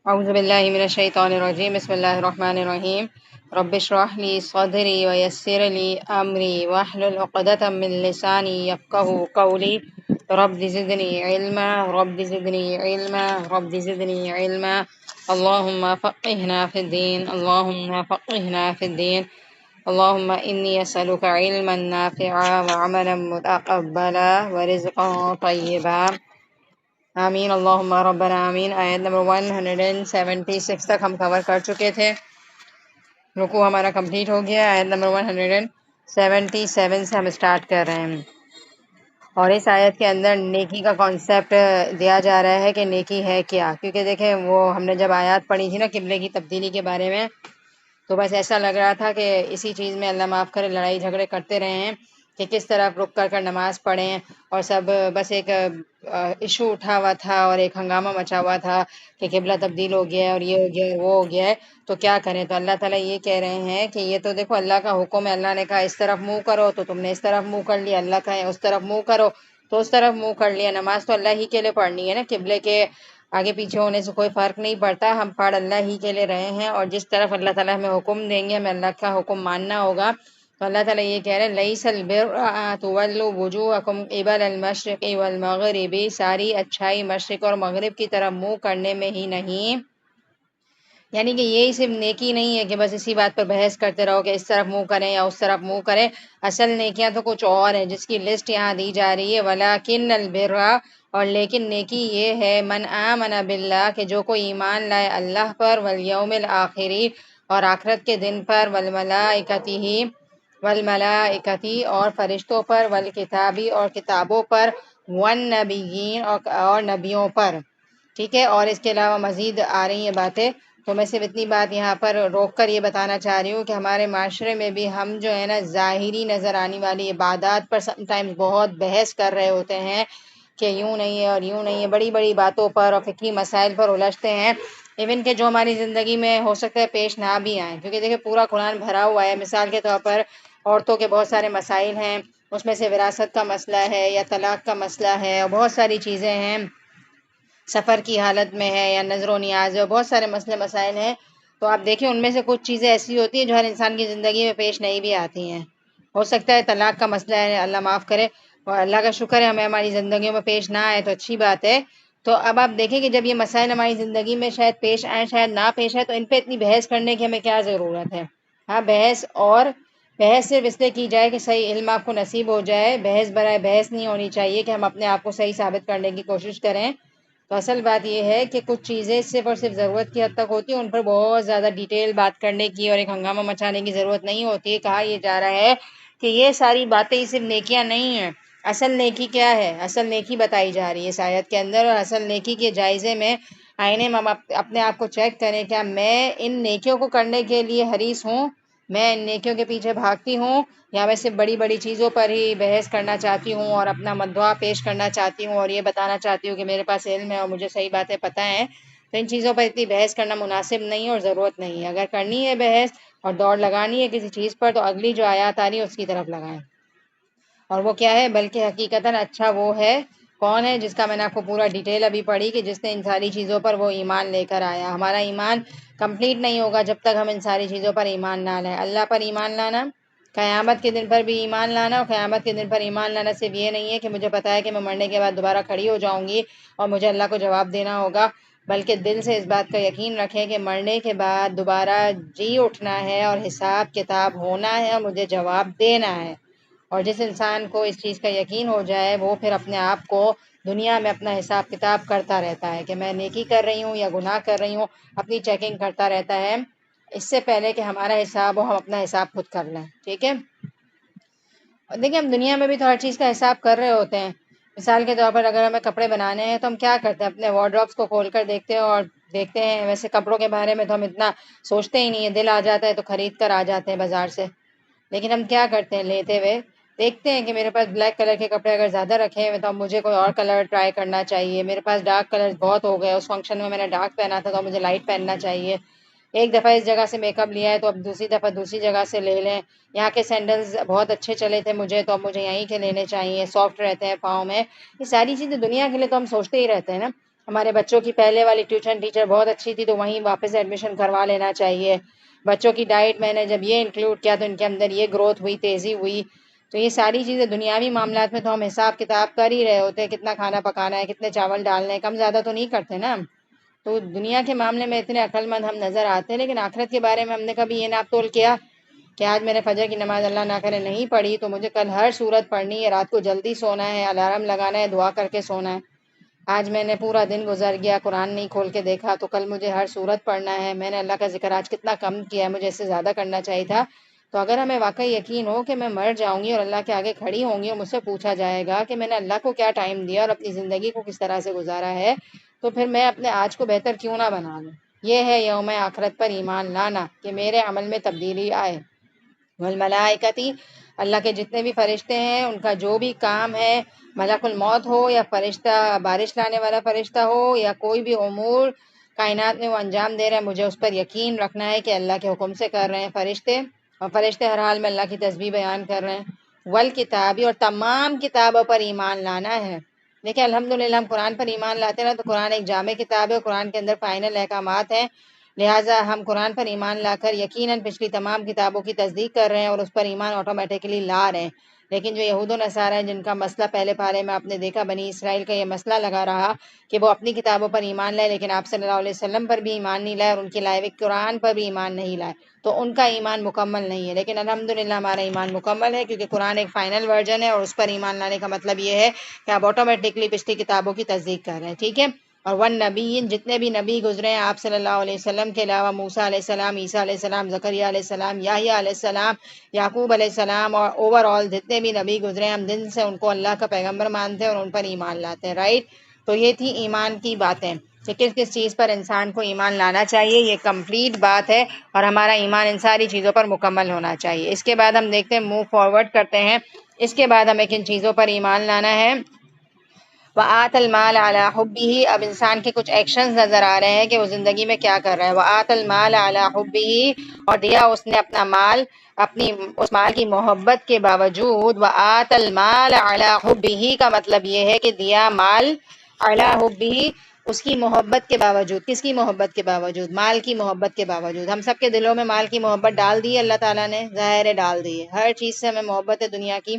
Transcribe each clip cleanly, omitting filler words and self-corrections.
اعوذ باللہ من الشیطان الرجیم بسم اللہ الرحمن الرحیم رب اشرح لی صدری ویسر لی امری واحلل عقدۃ من لسانی یفقهوا قولی رب زدنی علما رب زدنی علما رب زدنی علما اللہم فقہنا فی الدین اللہم فقہنا فی الدین اللہم انی اسألک علما نافعا وعملا متقبلا ورزقا طیبا آمین اللہم ربنا آمین۔ آیت نمبر 176 تک ہم کور کر چکے تھے، رکوع ہمارا کمپلیٹ ہو گیا۔ آیت نمبر 177 سے ہم سٹارٹ کر رہے ہیں، اور اس آیت کے اندر نیکی کا کانسیپٹ دیا جا رہا ہے کہ نیکی ہے کیا، کیونکہ دیکھیں وہ ہم نے جب آیات پڑھی تھی نا قبلے کی تبدیلی کے بارے میں، تو بس ایسا لگ رہا تھا کہ اسی چیز میں اللہ معاف کرے لڑائی جھگڑے کرتے رہے ہیں کہ کس طرح رک کر نماز پڑھیں، اور سب بس ایک ایشو اٹھا ہوا تھا اور ایک ہنگامہ مچا ہوا تھا کہ قبلہ تبدیل ہو گیا ہے اور یہ ہو گیا ہے وہ ہو گیا ہے، تو کیا کریں۔ تو اللہ تعالیٰ یہ کہہ رہے ہیں کہ یہ تو دیکھو اللہ کا حکم ہے، اللہ نے کہا اس طرف منہ کرو تو تم نے اس طرف منہ کر لیا، اللہ کہے اس طرف منہ کرو تو اس طرف منہ کر لیا۔ نماز تو اللہ ہی کے لیے پڑھنی ہے نا، قبلے کے آگے پیچھے ہونے سے کوئی فرق نہیں پڑتا، ہم پڑھ اللہ ہی کے لیے رہے ہیں، اور جس طرف اللہ تعالیٰ ہمیں حکم دیں گے ہمیں اللہ کا حکم ماننا ہوگا۔ تو اللہ تعالیٰ یہ کہہ رہے ہیں لیس البر ان تولوا وجوہکم قبل المشرق والمغرب، ساری اچھائی مشرق اور مغرب کی طرف منہ کرنے میں ہی نہیں، یعنی کہ یہی صرف نیکی نہیں ہے کہ بس اسی بات پر بحث کرتے رہو کہ اس طرف منہ کریں یا اس طرف منہ کریں، اصل نیکیاں تو کچھ اور ہیں جس کی لسٹ یہاں دی جا رہی ہے۔ ولیکن البر، اور لیکن نیکی یہ ہے، من آمن باللہ، کہ جو کوئی ایمان لائے اللہ پر، والیوم الآخری، اور آخرت کے دن پر، والملائکتی، اور فرشتوں پر، والکتابی، اور کتابوں پر، والنبیین، اور نبیوں پر، ٹھیک ہے۔ اور اس کے علاوہ مزید آ رہی ہیں باتیں، تو میں صرف اتنی بات یہاں پر روک کر یہ بتانا چاہ رہی ہوں کہ ہمارے معاشرے میں بھی ہم جو ہے نا ظاہری نظر آنے والی عبادات پر سم ٹائمز بہت بحث کر رہے ہوتے ہیں کہ یوں نہیں ہے اور یوں نہیں ہے، بڑی بڑی باتوں پر اور فقہی مسائل پر الجھتے ہیں، ایون کہ جو ہماری زندگی میں ہو سکتا ہے پیش نہ بھی آئیں، کیونکہ دیکھیں پورا قرآن بھرا ہوا ہے۔ مثال کے طور پر عورتوں کے بہت سارے مسائل ہیں، اس میں سے وراثت کا مسئلہ ہے یا طلاق کا مسئلہ ہے، اور بہت ساری چیزیں ہیں، سفر کی حالت میں ہے یا نظر و نیاز ہے، بہت سارے مسئلے مسائل ہیں۔ تو آپ دیکھیں ان میں سے کچھ چیزیں ایسی ہوتی ہیں جو ہر انسان کی زندگی میں پیش نہیں بھی آتی ہیں، ہو سکتا ہے طلاق کا مسئلہ ہے، اللہ معاف کرے، اور اللہ کا شکر ہے ہمیں ہماری زندگیوں میں پیش نہ آئے تو اچھی بات ہے۔ تو اب آپ دیکھیں کہ جب یہ مسائل ہماری زندگی میں شاید پیش آئیں شاید نہ پیش آئے، تو ان پہ اتنی بحث کرنے کی ہمیں کیا ضرورت ہے۔ ہاں بحث صرف اس لیے کی جائے کہ صحیح علم آپ کو نصیب ہو جائے، بحث برائے بحث نہیں ہونی چاہیے کہ ہم اپنے آپ کو صحیح ثابت کرنے کی کوشش کریں۔ تو اصل بات یہ ہے کہ کچھ چیزیں صرف اور صرف ضرورت کی حد تک ہوتی ہیں، ان پر بہت زیادہ ڈیٹیل بات کرنے کی اور ایک ہنگامہ مچانے کی ضرورت نہیں ہوتی ہے۔ کہا یہ جا رہا ہے کہ یہ ساری باتیں صرف نیکیاں نہیں ہیں، اصل نیکی کیا ہے، اصل نیکی بتائی جا رہی ہے اس آیت کے اندر، اور اصل نیکی کے جائزے میں آئینے میں ہم اپنے آپ کو چیک کریں، کیا میں ان نیکیوں کو کرنے کے لیے حریص ہوں، میں ان نیکیوں کے پیچھے بھاگتی ہوں، یا میں صرف بڑی بڑی چیزوں پر ہی بحث کرنا چاہتی ہوں اور اپنا مدعا پیش کرنا چاہتی ہوں اور یہ بتانا چاہتی ہوں کہ میرے پاس علم ہے اور مجھے صحیح باتیں پتہ ہیں۔ تو ان چیزوں پر اتنی بحث کرنا مناسب نہیں ہے اور ضرورت نہیں ہے۔ اگر کرنی ہے بحث اور دوڑ لگانی ہے کسی چیز پر، تو اگلی جو آیات آ رہی ہے اس کی طرف لگائیں، اور وہ کیا ہے، بلکہ حقیقتاً اچھا وہ ہے کون ہے جس کا میں نے آپ کو پورا ڈیٹیل ابھی پڑھی کہ جس نے ان ساری چیزوں پر وہ ایمان لے کر آیا۔ ہمارا ایمان کمپلیٹ نہیں ہوگا جب تک ہم ان ساری چیزوں پر ایمان نہ لائیں۔ اللہ پر ایمان لانا، قیامت کے دن پر بھی ایمان لانا، اور قیامت کے دن پر ایمان لانا صرف یہ نہیں ہے کہ مجھے پتا ہے کہ میں مرنے کے بعد دوبارہ کھڑی ہو جاؤں گی اور مجھے اللہ کو جواب دینا ہوگا، بلکہ دل سے اس بات کا یقین رکھیں کہ مرنے کے بعد دوبارہ جی اٹھنا ہے اور حساب کتاب ہونا ہے اور مجھے جواب دینا ہے۔ اور جس انسان کو اس چیز کا یقین ہو جائے وہ پھر اپنے آپ کو دنیا میں اپنا حساب کتاب کرتا رہتا ہے کہ میں نیکی کر رہی ہوں یا گناہ کر رہی ہوں، اپنی چیکنگ کرتا رہتا ہے اس سے پہلے کہ ہمارا حساب ہو، ہم اپنا حساب خود کر لیں، ٹھیک ہے۔ اور دیکھیں ہم دنیا میں بھی تو ہر چیز کا حساب کر رہے ہوتے ہیں۔ مثال کے طور پر اگر ہمیں کپڑے بنانے ہیں تو ہم کیا کرتے ہیں، اپنے وارڈروبس کو کھول کر دیکھتے ہیں اور دیکھتے ہیں، ویسے کپڑوں کے بارے میں تو ہم اتنا سوچتے ہی نہیں ہیں، دل آ جاتا ہے تو خرید کر آ جاتے ہیں بازار سے، لیکن ہم کیا کرتے ہیں، لیتے ہوئے دیکھتے ہیں کہ میرے پاس بلیک کلر کے کپڑے اگر زیادہ رکھے ہوئے تو اب مجھے کوئی اور کلر ٹرائی کرنا چاہیے، میرے پاس ڈارک کلر بہت ہو گئے، اس فنکشن میں نے ڈارک پہنا تھا تو مجھے لائٹ پہننا چاہیے، ایک دفعہ اس جگہ سے میک اپ لیا ہے تو اب دوسری دفعہ دوسری جگہ سے لے لیں، یہاں کے سینڈلز بہت اچھے چلے تھے مجھے تو اب مجھے یہیں کے لینے چاہیے، سافٹ رہتے ہیں پاؤں میں، یہ ساری چیزیں دنیا کے لیے تو ہم سوچتے ہی رہتے ہیں نا۔ ہمارے بچوں کی پہلے والی ٹیوشن ٹیچر بہت اچھی تھی تو وہیں واپس ایڈمیشن کروا لینا چاہیے. بچوں کی ڈائٹ میں نے جب یہ انکلوڈ کیا تو ان کے اندر یہ گروتھ ہوئی، تیزی ہوئی. تو یہ ساری چیزیں دنیاوی معاملات میں تو ہم حساب کتاب کر ہی رہے ہوتے ہیں، کتنا کھانا پکانا ہے، کتنے چاول ڈالنے ہیں، کم زیادہ تو نہیں کرتے نا. تو دنیا کے معاملے میں اتنے عقل مند ہم نظر آتے ہیں، لیکن آخرت کے بارے میں ہم نے کبھی یہ ناپ تول کیا کہ آج میں نے فجر کی نماز اللہ نہ کرے نہیں پڑھی تو مجھے کل ہر صورت پڑھنی ہے، رات کو جلدی سونا ہے، الارم لگانا ہے، دعا کر کے سونا ہے. آج میں نے پورا دن گزر گیا، قرآن نہیں کھول کے دیکھا تو کل مجھے ہر صورت پڑھنا ہے. میں نے اللہ کا ذکر آج کتنا کم کیا ہے، مجھے اس سے زیادہ کرنا چاہیے تھا. تو اگر ہمیں واقعی یقین ہو کہ میں مر جاؤں گی اور اللہ کے آگے کھڑی ہوں گی اور مجھ سے پوچھا جائے گا کہ میں نے اللہ کو کیا ٹائم دیا اور اپنی زندگی کو کس طرح سے گزارا ہے، تو پھر میں اپنے آج کو بہتر کیوں نہ بنا لوں. یہ ہے یوم آخرت پر ایمان لانا کہ میرے عمل میں تبدیلی آئے. والملائکتی، اللہ کے جتنے بھی فرشتے ہیں ان کا جو بھی کام ہے، ملک الموت ہو یا فرشتہ بارش لانے والا فرشتہ ہو یا کوئی بھی امور کائنات میں وہ انجام دے رہے ہیں، مجھے اس پر یقین رکھنا ہے کہ اللہ کے حکم سے کر رہے ہیں فرشتے، اور فرشتے ہر حال میں اللہ کی تسبیح بیان کر رہے ہیں. والکتابی، اور تمام کتابوں پر ایمان لانا ہے. دیکھیں الحمدللہ ہم قرآن پر ایمان لاتے ہیں نا، تو قرآن ایک جامع کتاب ہے، قرآن کے اندر فائنل احکامات ہیں، لہٰذا ہم قرآن پر ایمان لا کر یقیناً پچھلی تمام کتابوں کی تصدیق کر رہے ہیں اور اس پر ایمان آٹومیٹکلی لا رہے ہیں. لیکن جو یہود و نصارہ ہیں جن کا مسئلہ پہلے پارے میں آپ نے دیکھا، بنی اسرائیل کا یہ مسئلہ لگا رہا کہ وہ اپنی کتابوں پر ایمان لائے لیکن آپ صلی اللہ علیہ وسلم پر بھی ایمان نہیں لائے اور ان کے لائے ہوئے قرآن پر بھی ایمان نہیں لائے، تو ان کا ایمان مکمل نہیں ہے. لیکن الحمدللہ ہمارا ایمان مکمل ہے کیونکہ قرآن ایک فائنل ورژن ہے اور اس پر ایمان لانے کا مطلب یہ ہے کہ آپ آٹومیٹکلی پچھلی کتابوں کی تصدیق کر رہے ہیں. ٹھیک ہے. اور والنبیین، جتنے بھی نبی گزرے ہیں آپ صلی اللہ علیہ وسلم کے علاوہ، موسیٰ علیہ السلام، عیسیٰ علیہ السلام، زکریا علیہ السلام، یحییٰ علیہ السلام، یعقوب علیہ السلام، اور اوور آل جتنے بھی نبی گزرے ہیں ہم دن سے ان کو اللہ کا پیغمبر مانتے ہیں اور ان پر ایمان لاتے ہیں. رائٹ. تو یہ تھی ایمان کی باتیں کہ کس کس چیز پر انسان کو ایمان لانا چاہیے. یہ کمپلیٹ بات ہے اور ہمارا ایمان ان ساری چیزوں پر مکمل ہونا چاہیے. اس کے بعد ہم دیکھتے ہیں، موو فارورڈ کرتے ہیں. اس کے بعد ہمیں کن چیزوں پر ایمان لانا ہے. وَآتَ الْمَالَ عَلَىٰ حُبِّهِ، اب انسان کے کچھ ایکشنز نظر آ رہے ہیں کہ وہ زندگی میں کیا کر رہا ہے. وَآتَ الْمَالَ عَلَىٰ حُبِّهِ، اور دیا اس نے اپنا مال اپنی اس مال کی محبت کے باوجود. وَآتَ الْمَالَ عَلَىٰ حُبِّهِ کا مطلب یہ ہے کہ دیا مال عَلَىٰ حُبِّهِ، اس کی محبت کے باوجود. کس کی محبت کے باوجود؟ مال کی محبت کے باوجود. ہم سب کے دلوں میں مال کی محبت ڈال دی ہے اللہ تعالیٰ نے، ظاہر ہے ڈال دی ہے. ہر چیز سے ہمیں محبت ہے دنیا کی،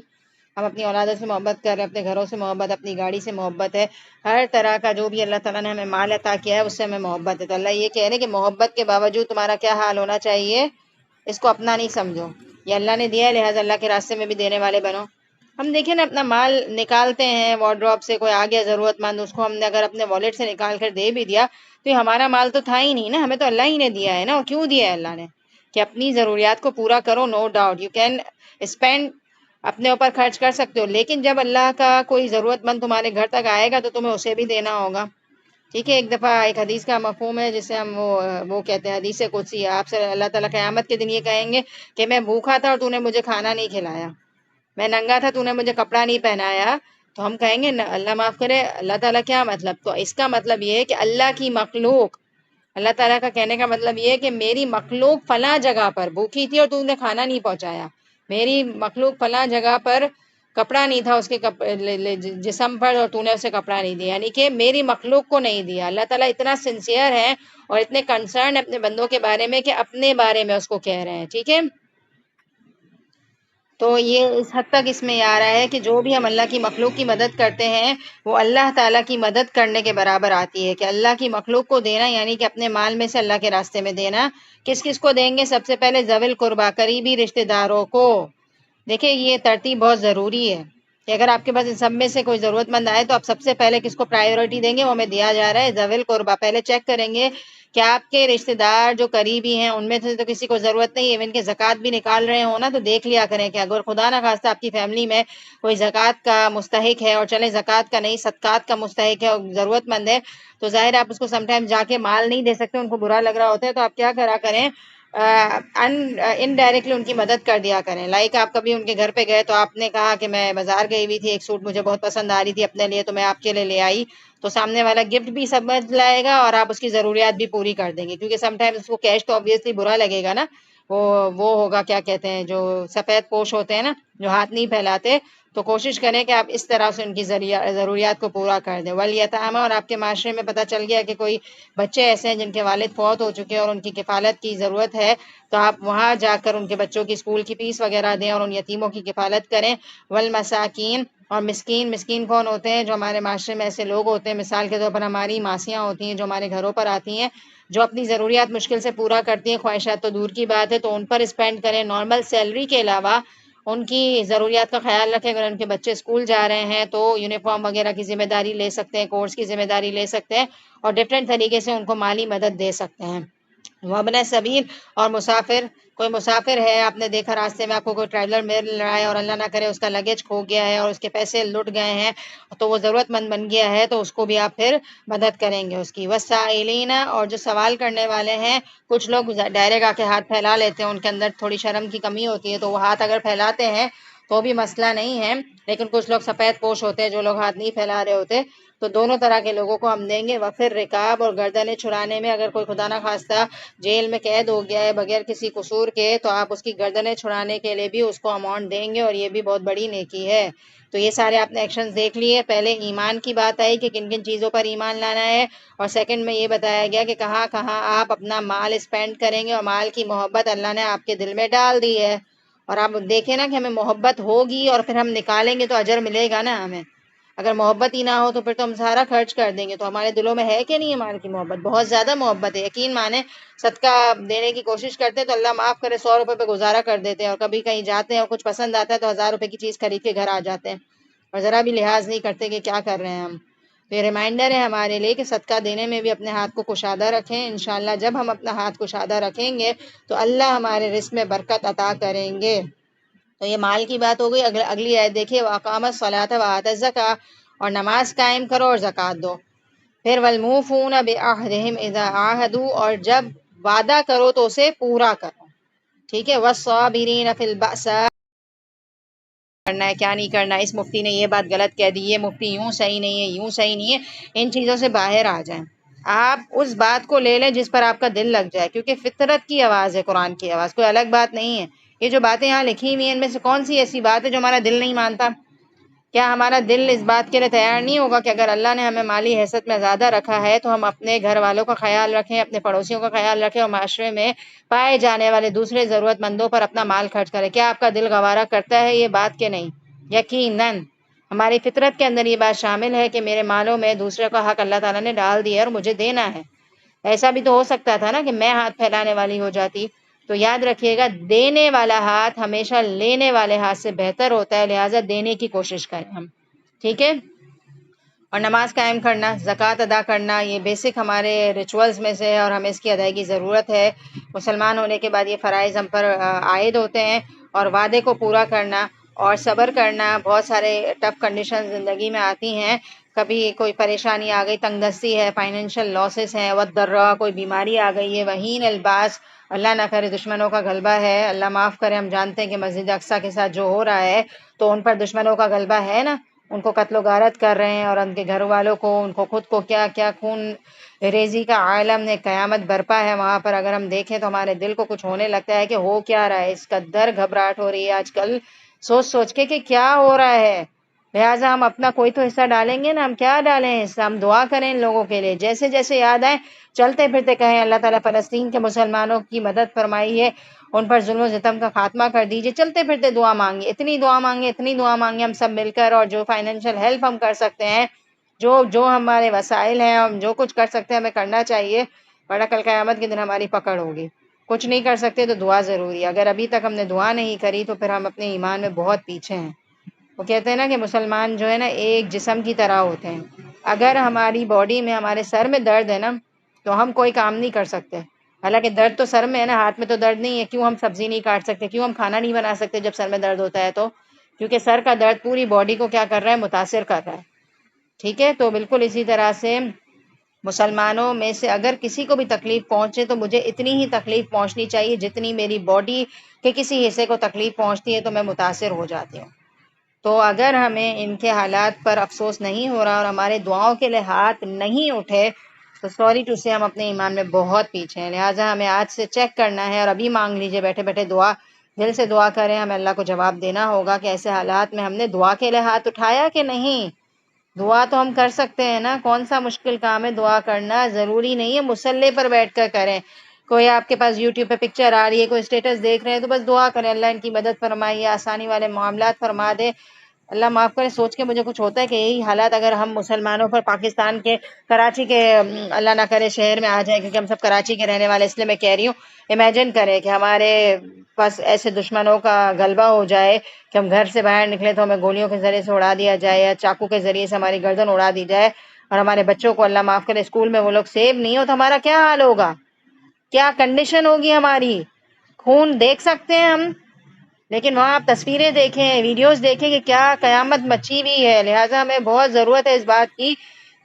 ہم اپنی اولادوں سے محبت کر رہے ہیں، اپنے گھروں سے محبت، اپنی گاڑی سے محبت ہے، ہر طرح کا جو بھی اللہ تعالیٰ نے ہمیں مال عطا کیا ہے اس سے ہمیں محبت ہے. تو اللہ یہ کہہ رہے ہیں کہ محبت کے باوجود تمہارا کیا حال ہونا چاہیے، اس کو اپنا نہیں سمجھو. یہ اللہ نے دیا ہے لہٰذا اللہ کے راستے میں بھی دینے والے بنو. ہم دیکھیں نا اپنا مال نکالتے ہیں وارڈروب سے، کوئی آ گیا ضرورت مند، اس کو ہم نے اگر اپنے والیٹ سے نکال کر دے بھی دیا تو یہ ہمارا مال تو تھا ہی نہیں نا، ہمیں تو اللہ ہی نے دیا ہے نا. اور کیوں دیا ہے اللہ نے؟ کہ اپنی ضروریات کو پورا کرو. No doubt you can spend, اپنے اوپر خرچ کر سکتے ہو، لیکن جب اللہ کا کوئی ضرورت مند تمہارے گھر تک آئے گا تو تمہیں اسے بھی دینا ہوگا. ٹھیک ہے. ایک دفعہ ایک حدیث کا مفہوم ہے جسے ہم وہ کہتے ہیں حدیث قدسی. آپ سے اللہ تعالیٰ قیامت کے دن یہ کہیں گے کہ میں بھوکا تھا اور تو نے مجھے کھانا نہیں کھلایا، میں ننگا تھا تو نے مجھے کپڑا نہیں پہنایا. تو ہم کہیں گے اللہ معاف کرے، اللہ تعالیٰ کیا مطلب؟ تو اس کا مطلب یہ ہے کہ اللہ کی مخلوق، اللہ تعالیٰ کا کہنے کا مطلب یہ ہے کہ میری مخلوق فلاں جگہ پر بھوکی تھی اور تو نے کھانا نہیں پہنچایا، میری مخلوق فلاں جگہ پر کپڑا نہیں تھا اس کے جسم پر اور تو نے اسے کپڑا نہیں دیا، یعنی کہ میری مخلوق کو نہیں دیا. اللہ تعالیٰ اتنا سنسیئر ہے اور اتنے کنسرن اپنے بندوں کے بارے میں کہ اپنے بارے میں اس کو کہہ رہے ہیں. ٹھیک ہے. تو یہ اس حد تک اس میں آ رہا ہے کہ جو بھی ہم اللہ کی مخلوق کی مدد کرتے ہیں وہ اللہ تعالیٰ کی مدد کرنے کے برابر آتی ہے. کہ اللہ کی مخلوق کو دینا یعنی کہ اپنے مال میں سے اللہ کے راستے میں دینا. کس کس کو دیں گے؟ سب سے پہلے ذوی القربیٰ، قریبی رشتہ داروں کو. دیکھیں یہ ترتیب بہت ضروری ہے کہ اگر آپ کے پاس ان سب میں سے کوئی ضرورت مند آئے تو آپ سب سے پہلے کس کو پرائیورٹی دیں گے؟ وہ ہمیں دیا جا رہا ہے ذوی القربیٰ. پہلے چیک کریں گے کہ آپ کے رشتہ دار جو قریبی ہیں ان میں سے تو کسی کو ضرورت نہیں ہے، ایون کہ زکوٰۃ بھی نکال رہے ہوں نا تو دیکھ لیا کریں کہ اگر خدا نہ خواستہ آپ کی فیملی میں کوئی زکوٰۃ کا مستحق ہے، اور چلے زکوٰۃ کا نہیں صدقات کا مستحق ہے اور ضرورت مند ہے، تو ظاہر ہے آپ اس کو سم ٹائم جا کے مال نہیں دے سکتے، ان کو برا لگ رہا ہوتا ہے، تو آپ کیا کرا کریں، انڈائریکٹلی ان کی مدد کر دیا کریں. لائک آپ کبھی ان کے گھر پہ گئے تو آپ نے کہا کہ میں بازار گئی ہوئی تھی، ایک سوٹ مجھے بہت پسند آ رہی تھی اپنے لیے تو میں آپ کے لیے لے آئی، تو سامنے والا گفٹ بھی سمجھ لائے گا اور آپ اس کی ضروریات بھی پوری کر دیں گے. کیونکہ سم ٹائم اس کو کیش تو obviously برا لگے گا نا، وہ ہوگا کیا کہتے ہیں جو سفید پوش ہوتے ہیں نا جو ہاتھ نہیں پھیلاتے، تو کوشش کریں کہ آپ اس طرح سے ان کی ضروریات کو پورا کر دیں. والیتامی، اور آپ کے معاشرے میں پتہ چل گیا کہ کوئی بچے ایسے ہیں جن کے والد فوت ہو چکے ہیں اور ان کی کفالت کی ضرورت ہے، تو آپ وہاں جا کر ان کے بچوں کی اسکول کی فیس وغیرہ دیں اور ان یتیموں کی کفالت کریں. والمساکین، اور مسکین کون ہوتے ہیں؟ جو ہمارے معاشرے میں ایسے لوگ ہوتے ہیں، مثال کے طور پر ہماری ماسیاں ہوتی ہیں جو ہمارے گھروں پر آتی ہیں، جو اپنی ضروریات مشکل سے پورا کرتی ہیں، خواہشات تو دور کی بات ہے، تو ان پر اسپینڈ کریں. نارمل سیلری کے علاوہ ان کی ضروریات کا خیال رکھیں. اگر ان کے بچے اسکول جا رہے ہیں تو یونیفارم وغیرہ کی ذمہ داری لے سکتے ہیں، کورس کی ذمہ داری لے سکتے ہیں، اور ڈفرینٹ طریقے سے ان کو مالی مدد دے سکتے ہیں. وابن سبیل، اور مسافر، کوئی مسافر ہے، آپ نے دیکھا راستے میں آپ کو کوئی ٹریولر مل رہا ہے اور اللہ نہ کرے اس کا لگیج کھو گیا ہے اور اس کے پیسے لٹ گئے ہیں، تو وہ ضرورت مند بن گیا ہے، تو اس کو بھی آپ پھر مدد کریں گے اس کی. والسائلین، اور جو سوال کرنے والے ہیں، کچھ لوگ ڈائریکٹ آ کے ہاتھ پھیلا لیتے ہیں، ان کے اندر تھوڑی شرم کی کمی ہوتی ہے، تو وہ ہاتھ اگر پھیلاتے ہیں تو بھی مسئلہ نہیں ہے، لیکن کچھ لوگ سفید پوش ہوتے ہیں جو لوگ ہاتھ نہیں پھیلا رہے ہوتے، تو دونوں طرح کے لوگوں کو ہم دیں گے. وفر رکاب، اور گردنیں چھڑانے میں، اگر کوئی خدا نہ خواستہ جیل میں قید ہو گیا ہے بغیر کسی قصور کے، تو آپ اس کی گردنیں چھڑانے کے لیے بھی اس کو اماؤنٹ دیں گے، اور یہ بھی بہت بڑی نیکی ہے. تو یہ سارے آپ نے ایکشنز دیکھ لیے. پہلے ایمان کی بات آئی کہ کن کن چیزوں پر ایمان لانا ہے، اور سیکنڈ میں یہ بتایا گیا کہ کہاں کہاں آپ اپنا مال اسپینڈ کریں گے، اور مال کی محبت اللہ نے آپ کے دل میں ڈال دی ہے. اور آپ دیکھیں نا کہ ہمیں محبت ہوگی اور پھر ہم نکالیں گے تو اجر ملے گا نا ہمیں. اگر محبت ہی نہ ہو تو پھر تو ہم سارا خرچ کر دیں گے. تو ہمارے دلوں میں ہے کہ نہیں ہے مال کی محبت؟ بہت زیادہ محبت ہے. یقین مانیں، صدقہ دینے کی کوشش کرتے ہیں تو اللہ معاف کرے 100 روپے پہ گزارا کر دیتے ہیں، اور کبھی کہیں جاتے ہیں اور کچھ پسند آتا ہے تو 1000 روپے کی چیز خرید کے گھر آ جاتے ہیں، اور ذرا بھی لحاظ نہیں کرتے کہ کیا کر رہے ہیں ہم. تو یہ ریمائنڈر ہے ہمارے لیے کہ صدقہ دینے میں بھی اپنے ہاتھ کو کشادہ رکھیں. انشاءاللہ جب ہم اپنا ہاتھ کشادہ رکھیں گے تو اللہ ہمارے رزق میں برکت عطا کریں گے. تو یہ مال کی بات ہو گئی. اگلی آیت دیکھیے، وَأَقَامَ الصَّلَاةَ وَآتَى الزَّكَاةَ، اور نماز قائم کرو اور زکوٰۃ دو. پھر وَالْمُوفُونَ بِعَهْدِهِمْ إِذَا عَاهَدُوا، اور جب وعدہ کرو تو اسے پورا کرو. ٹھیک ہے. وَالصَّابِرِينَ فِي الْبَأْسَاءِ، کرنا ہے کیا نہیں کرنا. اس مفتی نے یہ بات غلط کہہ دی، یہ مفتی یوں صحیح نہیں ہے، یوں صحیح نہیں ہے. ان چیزوں سے باہر آ جائیں. آپ اس بات کو لے لیں جس پر آپ کا دل لگ جائے، کیونکہ فطرت کی آواز ہے قرآن کی آواز، کوئی الگ بات نہیں ہے. یہ جو باتیں یہاں لکھی ہوئی ہیں ان میں سے کون سی ایسی بات ہے جو ہمارا دل نہیں مانتا؟ کیا ہمارا دل اس بات کے لیے تیار نہیں ہوگا کہ اگر اللہ نے ہمیں مالی حیثیت میں زیادہ رکھا ہے تو ہم اپنے گھر والوں کا خیال رکھیں، اپنے پڑوسیوں کا خیال رکھیں، اور معاشرے میں پائے جانے والے دوسرے ضرورت مندوں پر اپنا مال خرچ کریں؟ کیا آپ کا دل گوارا کرتا ہے یہ بات کہ نہیں؟ یقیناً ہماری فطرت کے اندر یہ بات شامل ہے کہ میرے مالوں میں دوسرے کا حق اللہ تعالیٰ نے ڈال دیا ہے اور مجھے دینا ہے. ایسا بھی تو ہو سکتا تھا نا کہ میں ہاتھ پھیلانے والی ہو جاتی. تو یاد رکھیے گا، دینے والا ہاتھ ہمیشہ لینے والے ہاتھ سے بہتر ہوتا ہے، لہٰذا دینے کی کوشش کریں ہم. ٹھیک ہے. اور نماز قائم کرنا، زکوٰۃ ادا کرنا، یہ بیسک ہمارے ریچولز میں سے ہے اور ہمیں اس کی ادائیگی ضرورت ہے. مسلمان ہونے کے بعد یہ فرائض ہم پر عائد ہوتے ہیں. اور وعدے کو پورا کرنا اور صبر کرنا. بہت سارے ٹف کنڈیشن زندگی میں آتی ہیں، کبھی کوئی پریشانی آ گئی، تنگ دستی ہے، فائنینشیل لاسز ہیں، والضراء، کوئی بیماری آ گئی ہے، وہین الباس، اللہ نہ کرے دشمنوں کا غلبہ ہے. اللہ معاف کرے، ہم جانتے ہیں کہ مسجد اقصیٰ کے ساتھ جو ہو رہا ہے تو ان پر دشمنوں کا غلبہ ہے نا، ان کو قتل و غارت کر رہے ہیں، اور ان کے گھر والوں کو، ان کو خود کو، کیا کیا خون ریزی کا عالم نے قیامت برپا ہے وہاں پر. اگر ہم دیکھیں تو ہمارے دل کو کچھ ہونے لگتا ہے کہ ہو کیا رہا ہے. اس قدر گھبراہٹ ہو رہی ہے آج کل سوچ سوچ کے کہ کیا ہو رہا ہے. لہٰذا ہم اپنا کوئی تو حصہ ڈالیں گے نا. ہم کیا ڈالیں حصہ؟ ہم دعا کریں ان لوگوں کے لیے، جیسے جیسے یاد آئے چلتے پھرتے کہیں اللہ تعالیٰ فلسطین کے مسلمانوں کی مدد فرمائی ہے، ان پر ظلم و ستم کا خاتمہ کر دیجئے. چلتے پھرتے دعا مانگے، اتنی دعا مانگے، اتنی دعا مانگے ہم سب مل کر. اور جو فائنینشیل ہیلپ ہم کر سکتے ہیں، جو ہمارے وسائل ہیں، ہم جو کچھ کر سکتے ہیں ہمیں کرنا چاہیے، ورنہ کل قیامت کے دن ہماری پکڑ ہوگی. کچھ نہیں کر سکتے تو دعا ضروری ہے. اگر ابھی تک ہم نے دعا نہیں کری تو پھر ہم اپنے ایمان میں بہت پیچھے ہیں. وہ کہتے ہیں نا کہ مسلمان جو ہے نا ایک جسم کی طرح ہوتے ہیں. اگر ہماری باڈی میں، ہمارے سر میں درد ہے نا تو ہم کوئی کام نہیں کر سکتے. حالانکہ درد تو سر میں ہے نا، ہاتھ میں تو درد نہیں ہے. کیوں ہم سبزی نہیں کاٹ سکتے؟ کیوں ہم کھانا نہیں بنا سکتے جب سر میں درد ہوتا ہے؟ تو کیونکہ سر کا درد پوری باڈی کو کیا کر رہا ہے؟ متاثر کر رہا ہے. ٹھیک ہے. تو بالکل اسی طرح سے مسلمانوں میں سے اگر کسی کو بھی تکلیف پہنچے تو مجھے اتنی ہی تکلیف پہنچنی چاہیے جتنی میری باڈی کے کسی حصے کو تکلیف پہنچتی ہے، تو میں متاثر ہو جاتی ہوں. تو اگر ہمیں ان کے حالات پر افسوس نہیں ہو رہا اور ہمارے دعاؤں کے لیے ہاتھ نہیں اٹھے تو سوری ٹو سے ہم اپنے ایمان میں بہت پیچھے ہیں. لہٰذا ہمیں آج سے چیک کرنا ہے، اور ابھی مانگ لیجئے بیٹھے بیٹھے دعا دل سے دعا کریں، ہمیں اللہ کو جواب دینا ہوگا کہ ایسے حالات میں ہم نے دعا کے لیے ہاتھ اٹھایا کہ نہیں. دعا تو ہم کر سکتے ہیں نا، کون سا مشکل کام ہے دعا کرنا. ضروری نہیں ہے مصلی پر بیٹھ کر کریں. کوئی آپ کے پاس یوٹیوب پہ پکچر آ رہی ہے، کوئی اسٹیٹس دیکھ رہے ہیں، تو بس دعا کریں اللہ ان کی مدد فرمائیے، آسانی والے معاملات فرما دے. اللہ معاف کرے، سوچ کے مجھے کچھ ہوتا ہے کہ یہی حالات اگر ہم مسلمانوں پر پاکستان کے کراچی کے اللہ نہ کرے شہر میں آ جائے، کیونکہ ہم سب کراچی کے رہنے والے، اس لیے میں کہہ رہی ہوں امیجن کریں کہ ہمارے پاس ایسے دشمنوں کا غلبہ ہو جائے کہ ہم گھر سے باہر نکلے تو ہمیں گولیوں کے ذریعے سے اڑا دیا جائے یا چاقو کے ذریعے سے ہماری گردن اڑا دی جائے، اور ہمارے بچوں کو اللہ معاف کرے اسکول میں وہ لوگ سیو نہیں ہو، تو ہمارا کیا حال ہوگا، کیا کنڈیشن ہوگی ہماری. خون دیکھ سکتے ہیں ہم، لیکن وہاں آپ تصویریں دیکھیں، ویڈیوز دیکھیں کہ کیا قیامت مچی ہوئی ہے. لہٰذا ہمیں بہت ضرورت ہے اس بات کی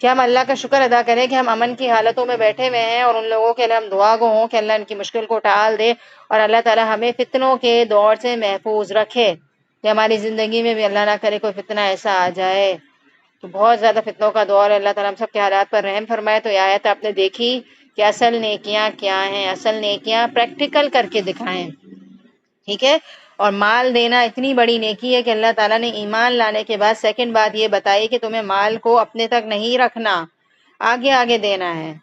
کہ ہم اللہ کا شکر ادا کریں کہ ہم امن کی حالتوں میں بیٹھے ہوئے ہیں، اور ان لوگوں کے لیے ہم دعا گو ہوں کہ اللہ ان کی مشکل کو ٹال دے، اور اللہ تعالی ہمیں فتنوں کے دور سے محفوظ رکھے کہ ہماری زندگی میں بھی اللہ نہ کرے کوئی فتنہ ایسا آ جائے. تو بہت زیادہ فتنوں کا دور ہے. اللہ تعالیٰ ہم سب کے حالات پر رحم فرمائے. تو یہ آیت آپ نے دیکھی کہ اصل نیکیاں کیا ہیں، اصل نیکیاں پریکٹیکل کر کے دکھائیں. ٹھیک ہے. اور مال دینا اتنی بڑی نیکی ہے کہ اللہ تعالیٰ نے ایمان لانے کے بعد سیکنڈ بات یہ بتائی کہ تمہیں مال کو اپنے تک نہیں رکھنا، آگے آگے دینا ہے.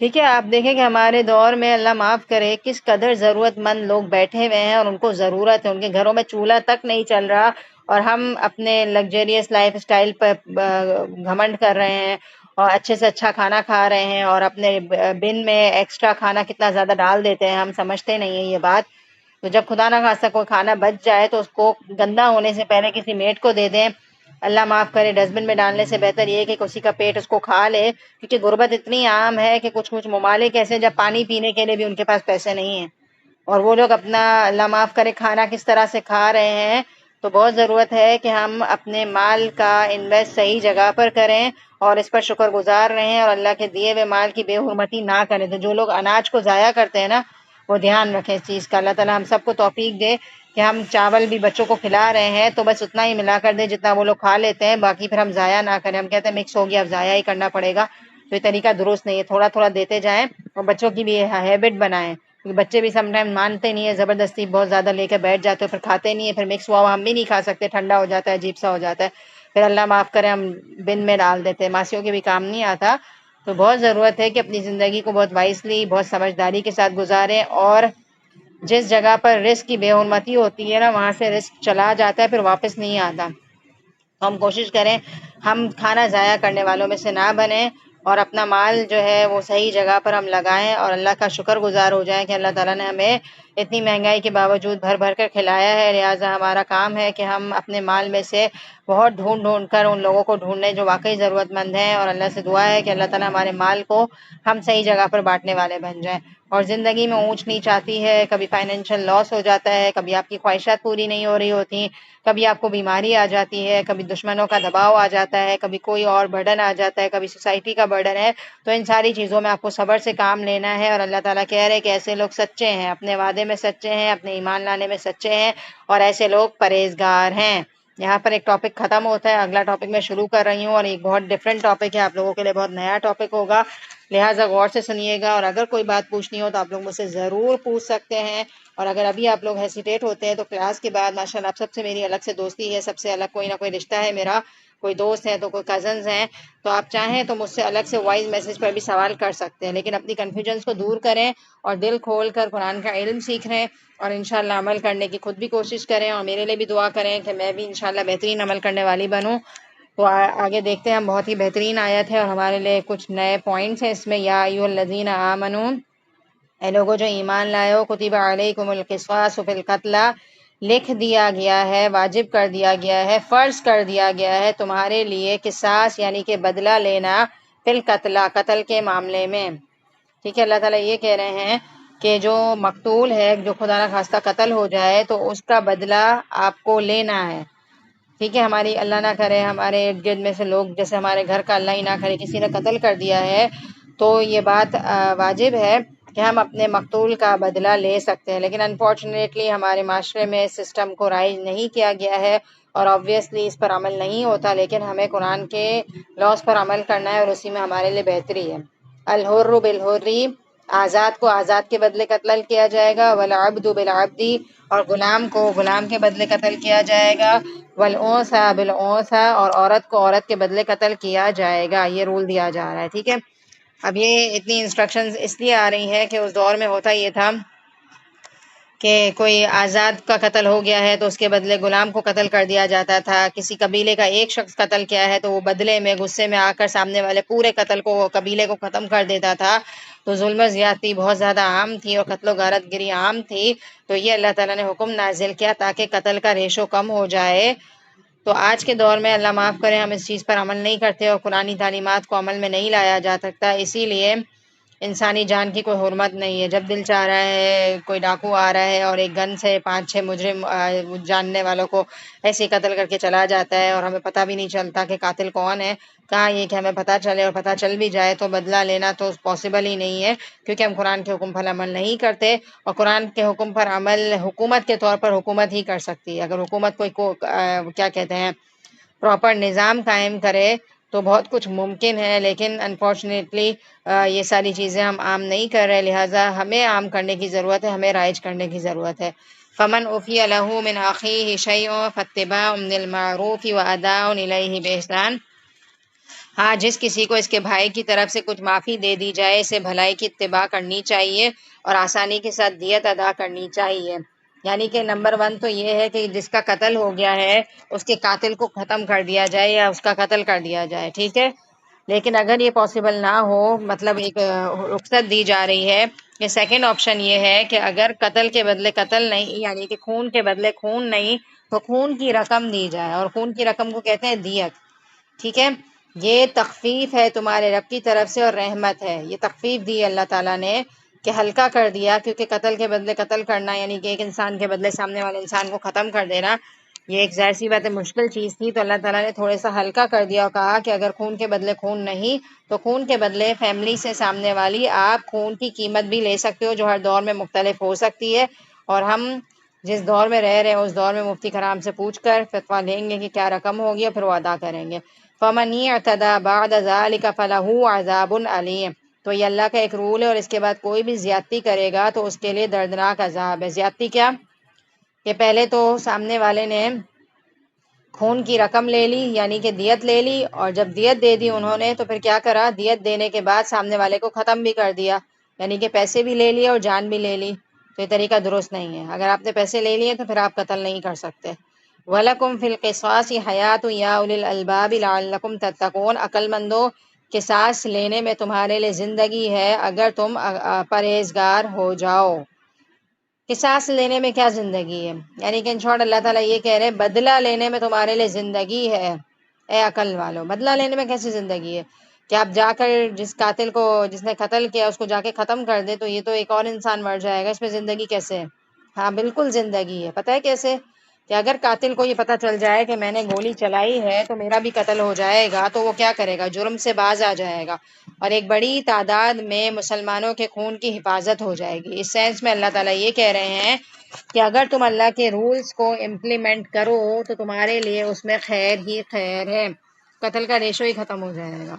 ٹھیک ہے. آپ دیکھیں کہ ہمارے دور میں اللہ معاف کرے کس قدر ضرورت مند لوگ بیٹھے ہوئے ہیں اور ان کو ضرورت ہے، ان کے گھروں میں چولہا تک نہیں چل رہا، اور ہم اپنے لگزریس لائف اسٹائل پر گھمنڈ کر رہے ہیں اور اچھے سے اچھا کھانا کھا رہے ہیں، اور اپنے بن میں ایکسٹرا کھانا کتنا زیادہ ڈال دیتے ہیں، ہم سمجھتے نہیں ہیں یہ بات. تو جب خدا نہ خواستہ کوئی کھانا بچ جائے تو اس کو گندا ہونے سے پہلے کسی میٹ کو دے دیں. اللہ معاف کرے ڈسٹ بن میں ڈالنے سے بہتر یہ ہے کہ کسی کا پیٹ اس کو کھا لے، کیونکہ غربت اتنی عام ہے کہ کچھ کچھ ممالک ایسے جب پانی پینے کے لیے بھی ان کے پاس پیسے نہیں ہیں، اور وہ لوگ اپنا اللہ معاف کرے کھانا کس طرح سے کھا رہے ہیں. تو بہت ضرورت ہے کہ ہم اپنے مال کا انویسٹ صحیح جگہ پر کریں اور اس پر شکر گزار رہیں، اور اللہ کے دیے ہوئے مال کی بے حرمتی نہ کریں. تو جو لوگ اناج کو ضائع کرتے ہیں نا، وہ دھیان رکھیں اس چیز کا. اللہ تعالیٰ ہم سب کو توفیق دے کہ ہم چاول بھی بچوں کو کھلا رہے ہیں تو بس اتنا ہی ملا کر دیں جتنا وہ لوگ کھا لیتے ہیں، باقی پھر ہم ضائع نہ کریں. ہم کہتے ہیں مکس ہو گیا اب ضائع ہی کرنا پڑے گا، تو یہ طریقہ درست نہیں ہے. تھوڑا تھوڑا دیتے جائیں اور بچوں کی بھی ہیبٹ بنائیں، کیونکہ بچے بھی سم ٹائم مانتے نہیں ہیں، زبردستی بہت زیادہ لے کے بیٹھ جاتے ہیں، پھر کھاتے نہیں ہیں، پھر مکس ہوا ہم بھی نہیں کھا سکتے، ٹھنڈا ہو جاتا ہے، عجیب سا ہو جاتا ہے، پھر اللہ معاف کرے ہم بن میں ڈال دیتے ہیں. ماسیوں کے بھی کام نہیں آتا. تو بہت ضرورت ہے کہ اپنی زندگی کو بہت وائسلی، بہت سمجھداری کے ساتھ گزاریں، اور جس جگہ پر رزق کی بے حرمتی ہوتی ہے نا، وہاں سے رزق چلا جاتا ہے، پھر واپس نہیں آتا. تو ہم کوشش کریں ہم کھانا ضائع کرنے والوں میں سے نہ بنیں، اور اپنا مال جو ہے وہ صحیح جگہ پر ہم لگائیں، اور اللہ کا شکر گزار ہو جائیں کہ اللہ تعالیٰ نے ہمیں اتنی مہنگائی کے باوجود بھر بھر کر کھلایا ہے. لہٰذا ہمارا کام ہے کہ ہم اپنے مال میں سے بہت ڈھونڈ ڈھونڈ کر ان لوگوں کو ڈھونڈیں جو واقعی ضرورت مند ہیں، اور اللہ سے دعا ہے کہ اللہ تعالیٰ ہمارے مال کو ہم صحیح جگہ پر بانٹنے والے بن جائیں. اور زندگی میں اونچ نیچ آتی ہے، کبھی فائنینشیل لاس ہو جاتا ہے، کبھی آپ کی خواہشات پوری نہیں ہو رہی ہوتی، کبھی آپ کو بیماری آ جاتی ہے، کبھی دشمنوں کا دباؤ آ جاتا ہے، کبھی کوئی اور برڈن آ جاتا ہے، کبھی سوسائٹی کا برڈن ہے. تو ان ساری چیزوں میں آپ کو صبر سے کام لینا ہے، اور اللہ تعالیٰ کہہ رہے کہ ایسے لوگ سچے ہیں، اپنے وعدے میں سچے ہیں، اپنے ایمان لانے میں سچے ہیں، اور ایسے لوگ پرہیزگار ہیں. یہاں پر ایک ٹاپک ختم ہوتا ہے، اگلا ٹاپک میں شروع کر رہی ہوں، اور ایک بہت ڈفرینٹ ٹاپک ہے، آپ لوگوں کے لیے بہت نیا ٹاپک ہوگا، لہٰذا غور سے سنیے گا. اور اگر کوئی بات پوچھنی ہو تو آپ لوگ مجھ سے ضرور پوچھ سکتے ہیں. اور اگر ابھی آپ لوگ ہیسیٹیٹ ہوتے ہیں تو کلاس کے بعد ماشاء اللہ آپ سب سے میری الگ سے دوستی ہے، سب سے الگ کوئی نہ کوئی رشتہ ہے میرا، کوئی دوست ہے تو کوئی کزنز ہیں، تو آپ چاہیں تو مجھ سے الگ سے وائس میسج پر بھی سوال کر سکتے ہیں. لیکن اپنی کنفیوژنس کو دور کریں اور دل کھول کر قرآن کا علم سیکھ رہے ہیں، اور انشاءاللہ عمل کرنے کی خود بھی کوشش کریں، اور میرے لیے بھی دعا کریں کہ میں بھی انشاءاللہ بہترین عمل کرنے والی بنوں. تو آگے دیکھتے ہیں. ہم بہت ہی بہترین آیت ہے اور ہمارے لیے کچھ نئے پوائنٹس ہیں اس میں. یا ایھا الذین آمنوا، اے لوگوں جو ایمان لائے ہو، کتب علیکم القصاص فی القتلی، لکھ دیا گیا ہے، واجب کر دیا گیا ہے، فرض کر دیا گیا ہے تمہارے لیے قصاص یعنی کہ بدلہ لینا، فی القتلی قتل کے معاملے میں. ٹھیک ہے. اللہ تعالیٰ یہ کہہ رہے ہیں کہ جو مقتول ہے، جو خدا نہ خواستہ قتل ہو جائے تو اس کا بدلہ آپ کو لینا ہے. ٹھیک ہے. ہماری اللہ نہ کرے ہمارے ارد گرد میں سے لوگ، جیسے ہمارے گھر کا اللہ ہی نہ کرے کسی نے قتل کر دیا ہے، تو یہ بات واجب ہے کہ ہم اپنے مقتول کا بدلہ لے سکتے ہیں. لیکن انفارچونیٹلی ہمارے معاشرے میں اس سسٹم کو رائج نہیں کیا گیا ہے، اور آبویسلی اس پر عمل نہیں ہوتا. لیکن ہمیں قرآن کے لاز پر عمل کرنا ہے، اور اسی میں ہمارے لیے بہتری ہے. الحر بالحر آزاد کو آزاد کے بدلے قتل کیا جائے گا، والعبد بالعبد، اور غلام کو غلام کے بدلے قتل کیا جائے گا، والانثى بالانثى، اور عورت کو عورت کے بدلے قتل کیا جائے گا. یہ رول دیا جا رہا ہے. ٹھیک ہے. اب یہ اتنی انسٹرکشنز اس لیے آ رہی ہیں کہ اس دور میں ہوتا یہ تھا کہ کوئی آزاد کا قتل ہو گیا ہے تو اس کے بدلے غلام کو قتل کر دیا جاتا تھا. کسی قبیلے کا ایک شخص قتل کیا ہے تو وہ بدلے میں غصے میں آ کر سامنے والے پورے قتل کو، قبیلے کو ختم کر دیتا تھا. تو ظلم و زیادتی بہت زیادہ عام تھی اور قتل و غارت گری عام تھی. تو یہ اللہ تعالیٰ نے حکم نازل کیا تاکہ قتل کا ریشو کم ہو جائے. تو آج کے دور میں اللہ معاف کرے ہم اس چیز پر عمل نہیں کرتے اور قرآنی تعلیمات کو عمل میں نہیں لایا جا سکتا. اسی لیے انسانی جان کی کوئی حرمت نہیں ہے. جب دل چاہ رہا ہے کوئی ڈاکو آ رہا ہے اور ایک گن سے 5-6 مجرم جاننے والوں کو ایسے ہی قتل کر کے چلا جاتا ہے اور ہمیں پتہ بھی نہیں چلتا کہ قاتل کون ہے. کہاں یہ کہ ہمیں پتہ چلے، اور پتہ چل بھی جائے تو بدلہ لینا تو پاسبل ہی نہیں ہے، کیونکہ ہم قرآن کے حکم پر عمل نہیں کرتے. اور قرآن کے حکم پر عمل حکومت کے طور پر حکومت ہی کر سکتی ہے. اگر حکومت کوئی کیا کہتے ہیں پراپر نظام قائم کرے تو بہت کچھ ممکن ہے، لیکن انفارچونیٹلی یہ ساری چیزیں ہم عام نہیں کر رہے، لہٰذا ہمیں عام کرنے کی ضرورت ہے، ہمیں رائج کرنے کی ضرورت ہے. فمن عفی لہ من اخیہ شیء فاتباع بالمعروف واداء الیہ باحسان. ہاں، جس کسی کو اس کے بھائی کی طرف سے کچھ معافی دے دی جائے، اسے بھلائی کی اتباع کرنی چاہیے اور آسانی کے ساتھ دیت ادا کرنی چاہیے. یعنی کہ نمبر 1 تو یہ ہے کہ جس کا قتل ہو گیا ہے اس کے قاتل کو ختم کر دیا جائے یا اس کا قتل کر دیا جائے. ٹھیک ہے. لیکن اگر یہ پاسبل نہ ہو، مطلب ایک رخصت دی جا رہی ہے. یہ سیکنڈ آپشن یہ ہے کہ اگر قتل کے بدلے قتل نہیں، یعنی کہ خون کے بدلے خون نہیں، تو خون کی رقم دی جائے، اور خون کی رقم کو کہتے ہیں دیت. ٹھیک ہے. یہ تخفیف ہے تمہارے رب کی طرف سے اور رحمت ہے. یہ تخفیف دی اللہ تعالیٰ نے کہ ہلکا کر دیا، کیونکہ قتل کے بدلے قتل کرنا یعنی کہ ایک انسان کے بدلے سامنے والے انسان کو ختم کر دینا، یہ ایک ظاہر سی بات ہے مشکل چیز تھی. تو اللہ تعالیٰ نے تھوڑے سا ہلکا کر دیا اور کہا کہ اگر خون کے بدلے خون نہیں تو خون کے بدلے فیملی سے سامنے والی آپ خون کی قیمت بھی لے سکتے ہو، جو ہر دور میں مختلف ہو سکتی ہے. اور ہم جس دور میں رہ رہے ہیں اس دور میں مفتی کرام سے پوچھ کر فتویٰ لیں گے کہ کیا رقم ہوگی اور پھر وہ ادا کریں گے. فَمَنِ اعْتَدَىٰ بَعْدَ ذَلِكَ فَلَهُ عَذَابٌ عَلِيمٌ. تو یہ اللہ کا ایک رول ہے، اور اس کے بعد کوئی بھی زیادتی کرے گا تو اس کے لیے دردناک عذاب ہے. زیادتی کیا؟ کہ پہلے تو سامنے والے نے خون کی رقم لے لی، یعنی کہ دیت لے لی، اور جب دیت دے دی انہوں نے تو پھر کیا کرا، دیت دینے کے بعد سامنے والے کو ختم بھی کر دیا، یعنی کہ پیسے بھی لے لیے اور جان بھی لے لی. تو یہ طریقہ درست نہیں ہے. اگر آپ نے پیسے لے لیے تو پھر آپ قتل نہیں کر سکتے. وَلَكُمْ فِي الْقِصَاصِ حَيَاةٌ يَا أُولِي الْأَلْبَابِ لَعَلَّكُمْ تَتَّقُونَ. عقل مندوں، قصاص لینے میں تمہارے لیے زندگی ہے اگر تم پرہیزگار ہو جاؤ. قصاص لینے میں کیا زندگی ہے؟ یعنی کہ ان شارٹ اللہ تعالیٰ یہ کہہ رہے ہیں بدلہ لینے میں تمہارے لیے زندگی ہے. اے عقل والو، بدلہ لینے میں کیسی زندگی ہے کہ آپ جا کر جس قاتل کو، جس نے قتل کیا اس کو جا کے ختم کر دے، تو یہ تو ایک اور انسان مر جائے گا، اس میں زندگی کیسے ہے؟ ہاں بالکل زندگی ہے. پتہ ہے کیسے؟ کہ اگر قاتل کو یہ پتہ چل جائے کہ میں نے گولی چلائی ہے تو میرا بھی قتل ہو جائے گا، تو وہ کیا کرے گا؟ جرم سے باز آ جائے گا، اور ایک بڑی تعداد میں مسلمانوں کے خون کی حفاظت ہو جائے گی. اس سینس میں اللہ تعالیٰ یہ کہہ رہے ہیں کہ اگر تم اللہ کے رولز کو امپلیمنٹ کرو تو تمہارے لیے اس میں خیر ہی خیر ہے. قتل کا ریشو ہی ختم ہو جائے گا.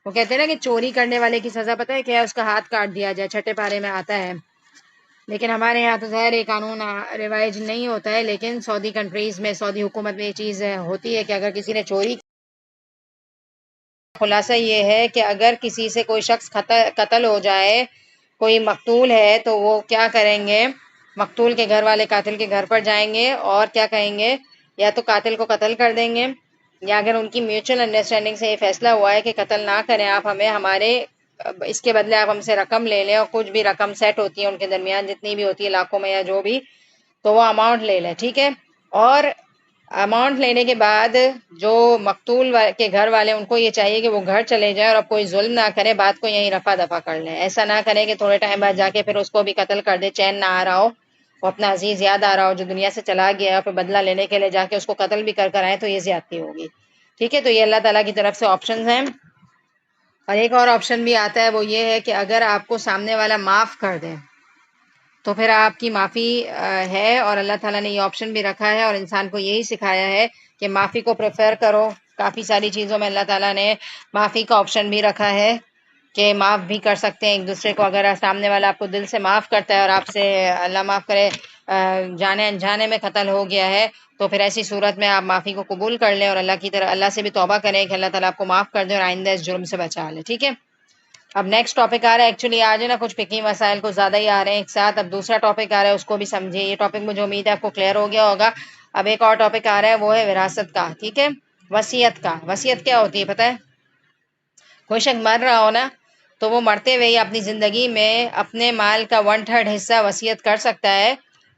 وہ کہتے ہیں نا کہ چوری کرنے والے کی سزا پتہ ہے کیا ہے؟ اس کا ہاتھ کاٹ دیا جائے، چھٹے پارے میں آتا ہے. لیکن ہمارے یہاں تو ظاہر قانون رواج نہیں ہوتا ہے، لیکن سعودی کنٹریز میں، سعودی حکومت میں یہ چیز ہوتی ہے کہ اگر کسی نے چوری، خلاصہ یہ ہے کہ اگر کسی سے کوئی شخص قتل ہو جائے، کوئی مقتول ہے، تو وہ کیا کریں گے؟ مقتول کے گھر والے قاتل کے گھر پر جائیں گے اور کیا کہیں گے؟ یا تو قاتل کو قتل کر دیں گے، یا اگر ان کی میوچل انڈرسٹینڈنگ سے یہ فیصلہ ہوا ہے کہ قتل نہ کریں آپ ہمیں، ہمارے اس کے بدلے آپ ہم سے رقم لے لیں، اور کچھ بھی رقم سیٹ ہوتی ہے ان کے درمیان، جتنی بھی ہوتی ہے لاکھوں میں یا جو بھی، تو وہ اماؤنٹ لے لیں. ٹھیک ہے. اور اماؤنٹ لینے کے بعد جو مقتول کے گھر والے ان کو یہ چاہیے کہ وہ گھر چلے جائیں اور اب کوئی ظلم نہ کرے، بات کو یہیں رفع دفع کر لیں. ایسا نہ کریں کہ تھوڑے ٹائم بعد جا کے پھر اس کو بھی قتل کر دے، چین نہ آ رہا ہو، وہ اپنا عزیز یاد آ رہا ہو جو دنیا سے چلا گیا ہے، پھر بدلہ لینے کے لیے جا کے اس کو قتل بھی کر آئے، تو یہ زیادتی ہوگی. ٹھیک ہے. تو یہ اللہ تعالیٰ کی طرف سے آپشنز ہیں. اور ایک اور آپشن بھی آتا ہے، وہ یہ ہے کہ اگر آپ کو سامنے والا معاف کر دے تو پھر آپ کی معافی ہے. اور اللہ تعالیٰ نے یہ آپشن بھی رکھا ہے اور انسان کو یہی سکھایا ہے کہ معافی کو پریفر کرو. کافی ساری چیزوں میں اللہ تعالیٰ نے معافی کا آپشن بھی رکھا ہے کہ معاف بھی کر سکتے ہیں ایک دوسرے کو. اگر سامنے والا آپ کو دل سے معاف کرتا ہے اور آپ سے اللہ معاف کرے جانے انجانے میں قتل ہو گیا ہے تو پھر ایسی صورت میں آپ معافی کو قبول کر لیں اور اللہ سے بھی توبہ کریں کہ اللہ تعالیٰ آپ کو معاف کر دے اور آئندہ اس جرم سے بچا لے. ٹھیک ہے. اب نیکسٹ ٹاپک آ رہا ہے. ایکچولی آج ہے نا کچھ فقہی مسائل کو زیادہ ہی آ رہے ہیں ایک ساتھ. اب دوسرا ٹاپک آ رہا ہے اس کو بھی سمجھیے. یہ ٹاپک مجھے امید ہے آپ کو کلیئر ہو گیا ہوگا. اب ایک اور ٹاپک آ رہا ہے وہ ہے وراثت کا. ٹھیک ہے. وصیت کا. وصیت کیا ہوتی ہے پتہ ہے؟ کوئی شخص مر رہا ہو نا تو وہ مرتے ہوئے ہی اپنی زندگی میں اپنے مال کا 1/3 حصہ وصیت کر سکتا ہے.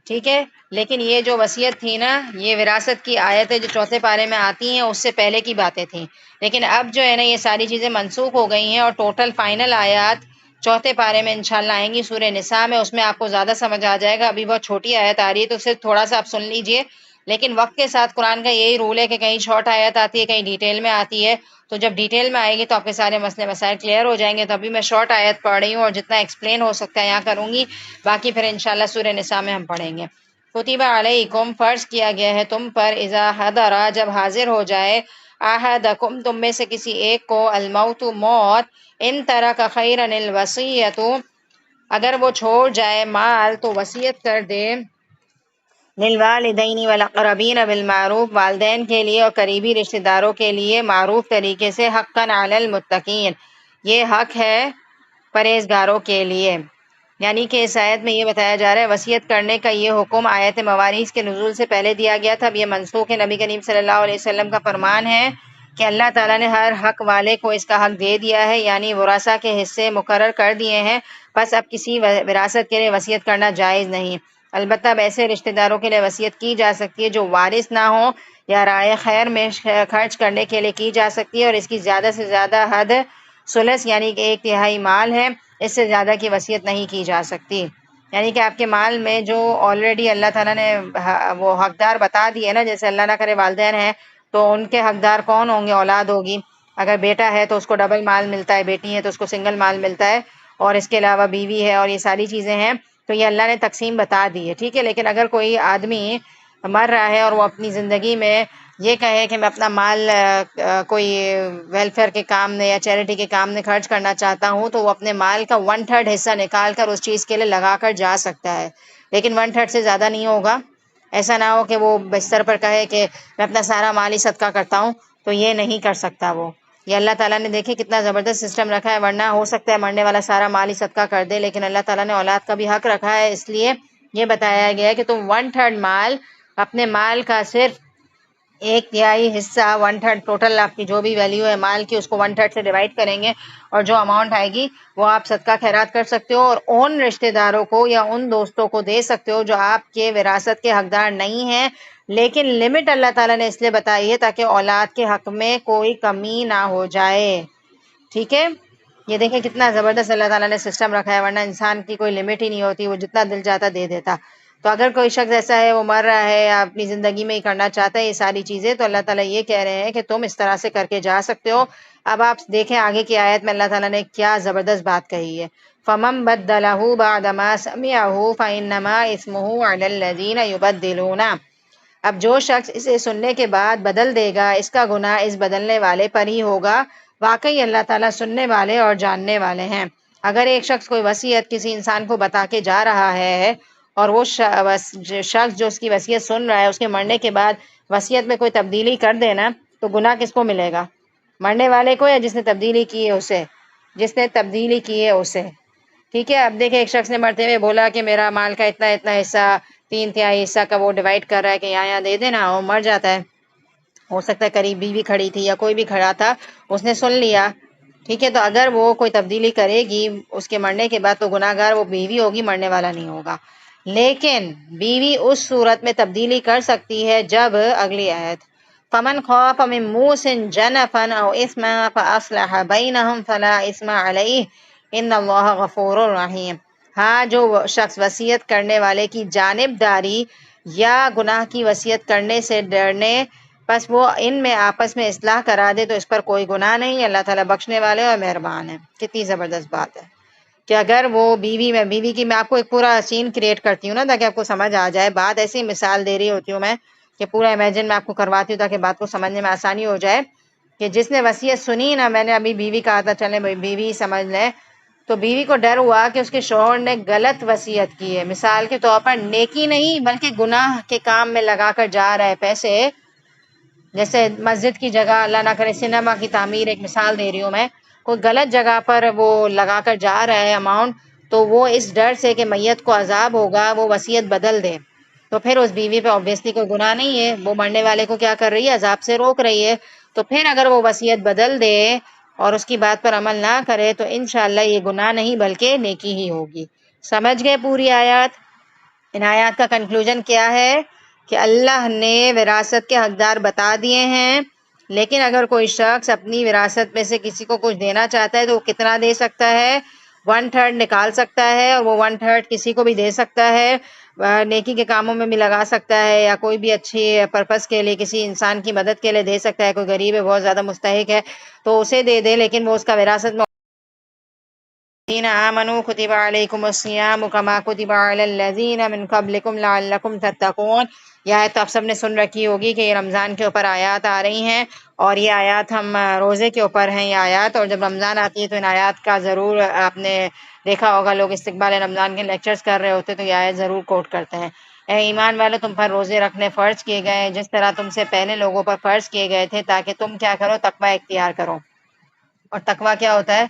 ٹھیک ہے. لیکن یہ جو وصیت تھی نا یہ وراثت کی آیتیں جو چوتھے پارے میں آتی ہیں اس سے پہلے کی باتیں تھیں. لیکن اب جو ہے نا یہ ساری چیزیں منسوخ ہو گئی ہیں اور ٹوٹل فائنل آیات چوتھے پارے میں انشاءاللہ آئیں گی سورہ نساء میں. اس میں آپ کو زیادہ سمجھ آ جائے گا. ابھی بہت چھوٹی آیت آ رہی ہے تو اسے تھوڑا سا آپ سن لیجئے. لیکن وقت کے ساتھ قرآن کا یہی رول ہے کہ کہیں شارٹ آیت آتی ہے کہیں ڈیٹیل میں آتی ہے. تو جب ڈیٹیل میں آئے گی تو آپ کے سارے مسئلے مسائل کلیئر ہو جائیں گے. تو ابھی میں شارٹ آیت پڑھ رہی ہوں اور جتنا ایکسپلین ہو سکتا ہے یہاں کروں گی. باقی پھر انشاءاللہ سورہ نساء میں ہم پڑھیں گے. کتب علیکم فرض کیا گیا ہے تم پر اذا حضر جب حاضر ہو جائے احدکم تم میں سے کسی ایک کو الموت موت ان ترک خیرا الوصیۃ اگر وہ چھوڑ جائے مال تو وصیت کر دے للوالدین والاقربین بالمعروف والدین کے لیے اور قریبی رشتہ داروں کے لیے معروف طریقے سے حقا علی المتقین یہ حق ہے پرہیزگاروں کے لیے. یعنی کہ اس آیت میں یہ بتایا جا رہا ہے وصیت کرنے کا یہ حکم آیت مواریث کے نزول سے پہلے دیا گیا تھا. اب یہ منسوخ ہے. نبی کریم صلی اللہ علیہ وسلم کا فرمان ہے کہ اللہ تعالیٰ نے ہر حق والے کو اس کا حق دے دیا ہے یعنی ورثہ کے حصے مقرر کر دیے ہیں. بس اب کسی وراثت کے لیے وصیت کرنا جائز نہیں. البتہ اب ایسے رشتہ داروں کے لیے وصیت کی جا سکتی ہے جو وارث نہ ہوں یا رائے خیر میں خرچ کرنے کے لیے کی جا سکتی ہے اور اس کی زیادہ سے زیادہ حد ثلث یعنی کہ 1/3 مال ہے. اس سے زیادہ کی وصیت نہیں کی جا سکتی. یعنی کہ آپ کے مال میں جو آلریڈی اللہ تعالیٰ نے وہ حقدار بتا دیے نا جیسے اللہ نہ کرے والدین ہیں تو ان کے حقدار کون ہوں گے؟ اولاد ہوگی. اگر بیٹا ہے تو اس کو ڈبل مال ملتا ہے, بیٹی ہے تو اس کو سنگل مال ملتا ہے, اور اس کے علاوہ بیوی ہے اور یہ ساری چیزیں ہیں. تو یہ اللہ نے تقسیم بتا دی ہے. ٹھیک ہے. لیکن اگر کوئی آدمی مر رہا ہے اور وہ اپنی زندگی میں یہ کہے کہ میں اپنا مال کوئی ویلفیئر کے کام میں یا چیریٹی کے کام میں خرچ کرنا چاہتا ہوں تو وہ اپنے مال کا 1/3 حصہ نکال کر اس چیز کے لیے لگا کر جا سکتا ہے. لیکن 1/3 سے زیادہ نہیں ہوگا. ایسا نہ ہو کہ وہ بستر پر کہے کہ میں اپنا سارا مال ہی صدقہ کرتا ہوں, تو یہ نہیں کر سکتا وہ. یہ اللہ تعالیٰ نے دیکھے کتنا زبردست سسٹم رکھا ہے. ورنہ ہو سکتا ہے مرنے والا سارا مال ہی صدقہ کر دے, لیکن اللہ تعالیٰ نے اولاد کا بھی حق رکھا ہے. اس لیے یہ بتایا گیا ہے کہ تم 1/3 مال اپنے مال کا صرف 1/3 حصہ 1/3 ٹوٹل آپ کی جو بھی ویلیو ہے مال کی اس کو 1/3 سے ڈیوائڈ کریں گے اور جو اماؤنٹ آئے گی وہ آپ صدقہ خیرات کر سکتے ہو اور ان رشتہ داروں کو یا ان دوستوں کو دے سکتے ہو جو آپ کے وراثت کے حقدار نہیں ہیں. لیکن لمٹ اللہ تعالیٰ نے اس لیے بتائی ہے تاکہ اولاد کے حق میں کوئی کمی نہ ہو جائے. ٹھیک ہے. یہ دیکھیں کتنا زبردست اللہ تعالیٰ نے سسٹم رکھا ہے. ورنہ انسان کی کوئی لمٹ ہی نہیں ہوتی, وہ جتنا دل چاہتا دے دیتا. تو اگر کوئی شخص ایسا ہے وہ مر رہا ہے یا اپنی زندگی میں ہی کرنا چاہتا ہے یہ ساری چیزیں, تو اللہ تعالیٰ یہ کہہ رہے ہیں کہ تم اس طرح سے کر کے جا سکتے ہو. اب آپ دیکھیں آگے کی آیت میں اللہ تعالیٰ نے کیا زبردست بات کہی ہے. فَمَن بَدَّلَهُ بَعْدَ مَا سَمِعَهُ فَإِنَّمَا إِثْمُهُ عَلَى الَّذِينَ يُبَدِّلُونَ اب جو شخص اسے سننے کے بعد بدل دے گا اس کا گناہ اس بدلنے والے پر ہی ہوگا. واقعی اللہ تعالیٰ سننے والے اور جاننے والے ہیں. اگر ایک شخص کوئی وصیت کسی انسان کو بتا کے جا رہا ہے اور وہ شخص جو اس کی وصیت سن رہا ہے اس کے مرنے کے بعد وصیت میں کوئی تبدیلی کر دینا تو گناہ کس کو ملے گا؟ مرنے والے کو یا جس نے تبدیلی کی ہے اسے؟ جس نے تبدیلی کی ہے اسے. ٹھیک ہے. اب دیکھیں ایک شخص نے مرتے ہوئے بولا کہ میرا مال کا اتنا اتنا حصہ 3/3 حصہ کا وہ ڈیوائڈ کر رہا ہے کہ یہاں دے دینا, اور مر جاتا ہے. ہو سکتا ہے قریب بیوی کھڑی تھی یا کوئی بھی کھڑا تھا, اس نے سن لیا. ٹھیک ہے. تو اگر وہ کوئی تبدیلی کرے گی اس کے مرنے کے بعد تو گناہ گار وہ بیوی ہوگی, مرنے والا نہیں ہوگا. لیکن بیوی اس صورت میں تبدیلی کر سکتی ہے جب اگلی آیت فَمَنْ خَافَ مِن مُوصٍ جَنَفًا أَوْ إِثْمًا فَأَصْلَحَ بَيْنَهُمْ فَلَا إِثْمَ عَلَيْهِ إِنَّ اللَّهَ غَفُورٌ رَحِيمٌ. ہاں جو شخص وصیت کرنے والے کی جانبداری یا گناہ کی وصیت کرنے سے ڈرنے بس وہ ان میں آپس میں اصلاح کرا دے تو اس پر کوئی گناہ نہیں. اللہ تعالیٰ بخشنے والے اور مہربان ہے. کتنی زبردست بات ہے کہ اگر وہ بیوی کی میں آپ کو ایک پورا سین کریٹ کرتی ہوں نا تاکہ آپ کو سمجھ آ جائے. بات ایسی مثال دے رہی ہوتی ہوں میں کہ پورا امیجن میں آپ کو کرواتی ہوں تاکہ بات کو سمجھنے میں آسانی ہو جائے. کہ جس نے وصیت سنی نا، میں نے ابھی بیوی کہا تھا چلیں بیوی سمجھ لیں، تو بیوی کو ڈر ہوا کہ اس کے شوہر نے غلط وصیت کی ہے، مثال کے طور پر نیکی نہیں بلکہ گناہ کے کام میں لگا کر جا رہا ہے پیسے، جیسے مسجد کی جگہ اللہ نہ کرے سینما کی تعمیر، ایک مثال دے رہی ہوں میں، کوئی غلط جگہ پر وہ لگا کر جا رہا ہے اماؤنٹ، تو وہ اس ڈر سے کہ میت کو عذاب ہوگا وہ وصیت بدل دے، تو پھر اس بیوی پہ obviously کوئی گناہ نہیں ہے، وہ مرنے والے کو کیا کر رہی ہے، عذاب سے روک رہی ہے، تو پھر اگر وہ وصیت بدل دے اور اس کی بات پر عمل نہ کرے تو انشاءاللہ یہ گناہ نہیں بلکہ نیکی ہی ہوگی۔ سمجھ گئے پوری آیات؟ ان آیات کا کنکلوژن کیا ہے کہ اللہ نے وراثت کے حقدار بتا دیے ہیں، لیکن اگر کوئی شخص اپنی وراثت میں سے کسی کو کچھ دینا چاہتا ہے تو وہ کتنا دے سکتا ہے، 1/3 نکال سکتا ہے، اور وہ 1/3 کسی کو بھی دے سکتا ہے، نیکی کے کاموں میں بھی لگا سکتا ہے، یا کوئی بھی اچھی پرپس کے لیے کسی انسان کی مدد کے لیے دے سکتا ہے، کوئی غریب ہے بہت زیادہ مستحق ہے تو اسے دے دے، لیکن وہ اس کا وراثت میں الذین آمنوا کتب علیکم الصیام کما کتب علی الذین من قبلکم لعلکم تتقون۔ یہ آیت تو آپ سب نے سن رکھی ہوگی کہ یہ رمضان کے اوپر آیات آ رہی ہیں، اور یہ آیات ہم روزے کے اوپر ہیں یہ آیات، اور جب رمضان آتی ہے تو ان آیات کا ضرور آپ نے دیکھا ہوگا، لوگ استقبال رمضان کے لیکچرز کر رہے ہوتے تو یہ آیت ضرور کوٹ کرتے ہیں۔ اے ایمان والو، تم پر روزے رکھنے فرض کیے گئے ہیں جس طرح تم سے پہلے لوگوں پر فرض کیے گئے تھے، تاکہ تم کیا کرو، تقوی اختیار کرو۔ اور تقوی کیا ہوتا ہے؟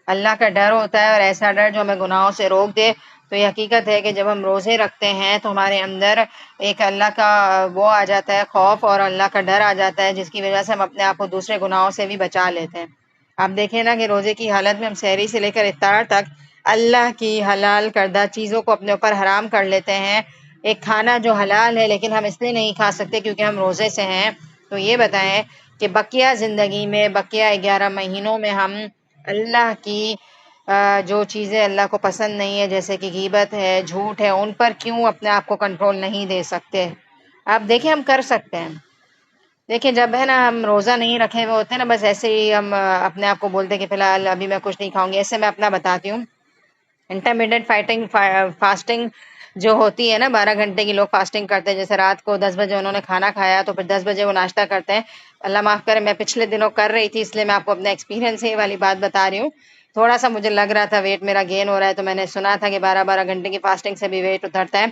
اللہ کا ڈر ہوتا ہے، اور ایسا ڈر جو ہمیں گناہوں سے روک دے۔ تو یہ حقیقت ہے کہ جب ہم روزے رکھتے ہیں تو ہمارے اندر ایک اللہ کا وہ آ جاتا ہے، خوف اور اللہ کا ڈر آ جاتا ہے، جس کی وجہ سے ہم اپنے آپ کو دوسرے گناہوں سے بھی بچا لیتے ہیں۔ آپ دیکھیں نا کہ روزے کی حالت میں ہم سحری سے لے کر افطار تک اللہ کی حلال کردہ چیزوں کو اپنے اوپر حرام کر لیتے ہیں۔ ایک کھانا جو حلال ہے لیکن ہم اس لیے نہیں کھا سکتے کیونکہ ہم روزے سے ہیں، تو یہ بتائیں کہ بقیہ زندگی میں، بقیہ 11 مہینوں میں ہم اللہ کی جو چیزیں اللہ کو پسند نہیں ہے، جیسے کہ غیبت ہے، جھوٹ ہے، ان پر کیوں اپنے آپ کو کنٹرول نہیں دے سکتے؟ آپ دیکھیں ہم کر سکتے ہیں۔ دیکھیں جب ہے نا ہم روزہ نہیں رکھے ہوئے ہوتے ہیں نا، بس ایسے ہی ہم اپنے آپ کو بولتے ہیں کہ فی الحال ابھی میں کچھ نہیں کھاؤں گی، ایسے میں اپنا بتاتی ہوں۔ انٹرمیڈیٹ فاسٹنگ جو ہوتی ہے نا، 12 گھنٹے کی لوگ فاسٹنگ کرتے ہیں، جیسے رات کو 10 بجے انہوں نے کھانا کھایا تو پھر 10 بجے وہ ناشتہ کرتے ہیں۔ اللہ معاف کرے، میں پچھلے دنوں کر رہی تھی، اس لیے میں آپ کو اپنا ایکسپیرینس یہ والی بات بتا رہی ہوں۔ تھوڑا سا مجھے لگ رہا تھا ویٹ میرا گین ہو رہا ہے، تو میں نے سنا تھا کہ 12 گھنٹے کی فاسٹنگ سے بھی ویٹ اترتا ہے۔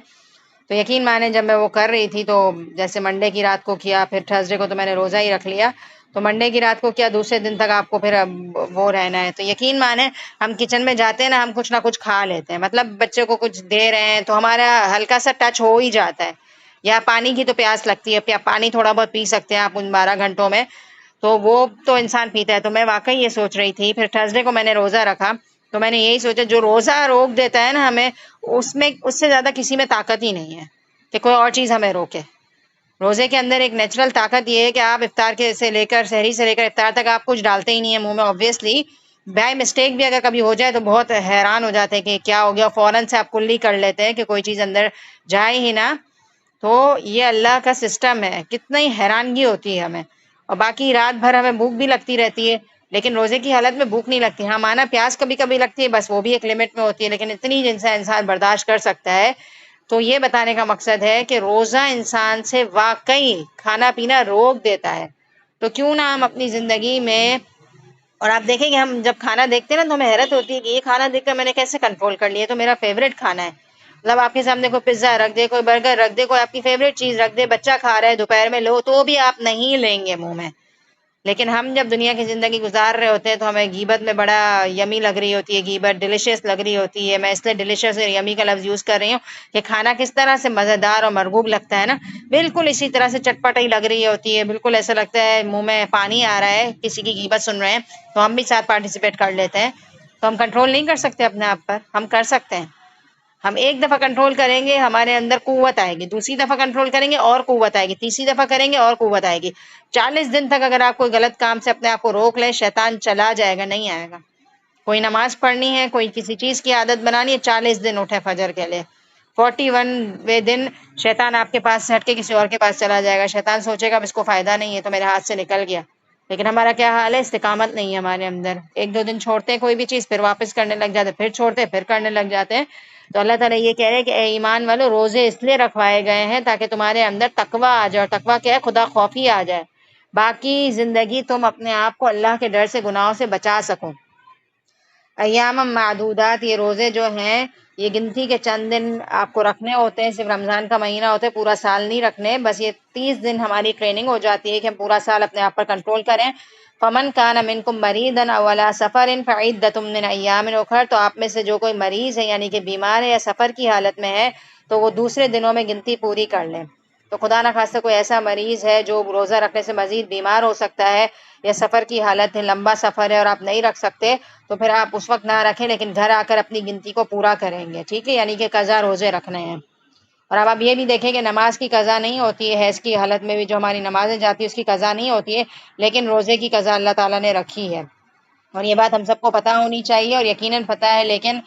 تو یقین مانے جب میں وہ کر رہی تھی تو جیسے منڈے کی رات کو کیا، پھر تھرسڈے کو تو میں نے روزہ ہی رکھ لیا، تو منڈے کی رات کو کیا، دوسرے دن تک آپ کو پھر وہ رہنا ہے، تو یقین مانے ہم کچن میں جاتے ہیں نا، ہم کچھ نہ کچھ کھا لیتے ہیں، مطلب بچے کو کچھ دے رہے ہیں تو ہمارا ہلکا سا ٹچ ہو ہی جاتا ہے، یا پانی کی تو پیاس لگتی ہے، پانی تھوڑا بہت پی سکتے ہیں آپ ان 12 گھنٹوں میں، تو وہ تو انسان پیتا ہے۔ تو میں واقعی یہ سوچ رہی تھی، پھر تھرسڈے کو میں نے روزہ رکھا تو میں نے یہی سوچا جو روزہ روک دیتا ہے نا ہمیں، اس سے زیادہ کسی میں طاقت ہی نہیں ہے کہ کوئی اور چیز ہمیں روکے۔ روزے کے اندر ایک نیچرل طاقت یہ ہے کہ آپ افطار کے سے لے کر سحری سے لے کر افطار تک آپ کچھ ڈالتے ہی نہیں ہیں منہ میں، obviously بائی مسٹیک بھی اگر کبھی ہو جائے تو بہت حیران ہو جاتے ہیں کہ کیا ہو گیا، فوراً سے آپ کلی کر لیتے ہیں کہ کوئی چیز اندر جائے ہی نہ۔ تو یہ اللہ کا سسٹم ہے، کتنی حیرانگی ہوتی ہے ہمیں۔ اور باقی رات بھر ہمیں بھوک بھی لگتی رہتی ہے، لیکن روزے کی حالت میں بھوک نہیں لگتی، ہاں مانا پیاس کبھی کبھی لگتی ہے، بس وہ بھی ایک لمٹ میں ہوتی ہے، لیکن اتنی جن سے انسان برداشت کر سکتا ہے۔ تو یہ بتانے کا مقصد ہے کہ روزہ انسان سے واقعی کھانا پینا روک دیتا ہے، تو کیوں نہ ہم اپنی زندگی میں، اور آپ دیکھیں کہ ہم جب کھانا دیکھتے ہیں نا تو ہمیں حیرت ہوتی ہے کہ یہ کھانا دیکھ کر میں نے کیسے کنٹرول کر لیا، تو میرا فیوریٹ کھانا ہے، مطلب آپ کے سامنے کوئی پیزا رکھ دے، کوئی برگر رکھ دے، کوئی آپ کی فیوریٹ چیز رکھ دے، بچہ کھا رہا ہے دوپہر میں، لو تو بھی آپ نہیں لیں گے منہ میں۔ لیکن ہم جب دنیا کی زندگی گزار رہے ہوتے ہیں تو ہمیں غیبت میں بڑا یمی لگ رہی ہوتی ہے، غیبت ڈیلیشیس لگ رہی ہوتی ہے، میں اس لیے ڈیلیشیس اور یمی کا لفظ یوز کر رہی ہوں کہ کھانا کس طرح سے مزیدار اور مرغوب لگتا ہے نا، بالکل اسی طرح سے چٹپٹ ہی لگ رہی ہوتی ہے، بالکل ایسا لگتا ہے منہ میں پانی آ رہا ہے، کسی کی غیبت سن رہے ہیں تو ہم بھی ساتھ پارٹیسپیٹ کر لیتے ہیں۔ تو ہم کنٹرول نہیں کر سکتے اپنے آپ پر، ہم کر سکتے ہیں۔ ہم ایک دفعہ کنٹرول کریں گے ہمارے اندر قوت آئے گی، دوسری دفعہ کنٹرول کریں گے اور قوت آئے گی، تیسری دفعہ کریں گے اور قوت آئے گی۔ 40 دن تک اگر آپ کوئی غلط کام سے اپنے آپ کو روک لیں، شیطان چلا جائے گا، نہیں آئے گا۔ کوئی نماز پڑھنی ہے، کوئی کسی چیز کی عادت بنانی ہے، 40 دن اٹھے فجر کے لیے، 41ویں دن شیطان آپ کے پاس سے ہٹ کے کسی اور کے پاس چلا جائے گا، شیطان سوچے گا اب اس کو فائدہ نہیں ہے تو میرے ہاتھ سے نکل گیا۔ لیکن ہمارا کیا حال ہے، استقامت نہیں ہے ہمارے اندر، 1-2 دن چھوڑتے ہیں کوئی بھی چیز، پھر واپس کرنے لگ جاتے ہیں، پھر چھوڑتے ہیں، پھر کرنے لگ جاتے ہیں۔ تو اللہ تعالیٰ یہ کہہ رہے ہیں کہ اے ایمان والو، روزے اس لیے رکھوائے گئے ہیں تاکہ تمہارے اندر تقویٰ آ جائے، اور تقویٰ کیا ہے، خدا خوفی آ جائے۔ باقی زندگی تم اپنے آپ کو اللہ کے ڈر سے گناہوں سے بچا سکو۔ ایام معدودات، یہ روزے جو ہیں یہ گنتی کے چند دن آپ کو رکھنے ہوتے ہیں، صرف رمضان کا مہینہ ہوتا ہے، پورا سال نہیں رکھنے، بس یہ 30 دن ہماری ٹریننگ ہو جاتی ہے کہ ہم پورا سال اپنے آپ پر کنٹرول کریں۔ فمن کان منکم مریضا او علی سفر فعدۃ من ایام اخر، تو آپ میں سے جو کوئی مریض ہے یعنی کہ بیمار ہے یا سفر کی حالت میں ہے تو وہ دوسرے دنوں میں گنتی پوری کر لیں۔ تو خدا نہ خواستہ کوئی ایسا مریض ہے جو روزہ رکھنے سے مزید بیمار ہو سکتا ہے یا سفر کی حالت ہے، لمبا سفر ہے اور آپ نہیں رکھ سکتے، تو پھر آپ اس وقت نہ رکھیں، لیکن گھر آ کر اپنی گنتی کو پورا کریں گے، ٹھیک ہے، یعنی کہ قضا روزے رکھنے ہیں۔ اور اب آپ یہ بھی دیکھیں کہ نماز کی قضا نہیں ہوتی ہے، حیض کی حالت میں بھی جو ہماری نمازیں جاتی ہیں اس کی قضا نہیں ہوتی ہے، لیکن روزے کی قضا اللہ تعالیٰ نے رکھی ہے، اور یہ بات ہم سب کو پتہ ہونی چاہیے، اور یقیناً پتہ ہے، لیکن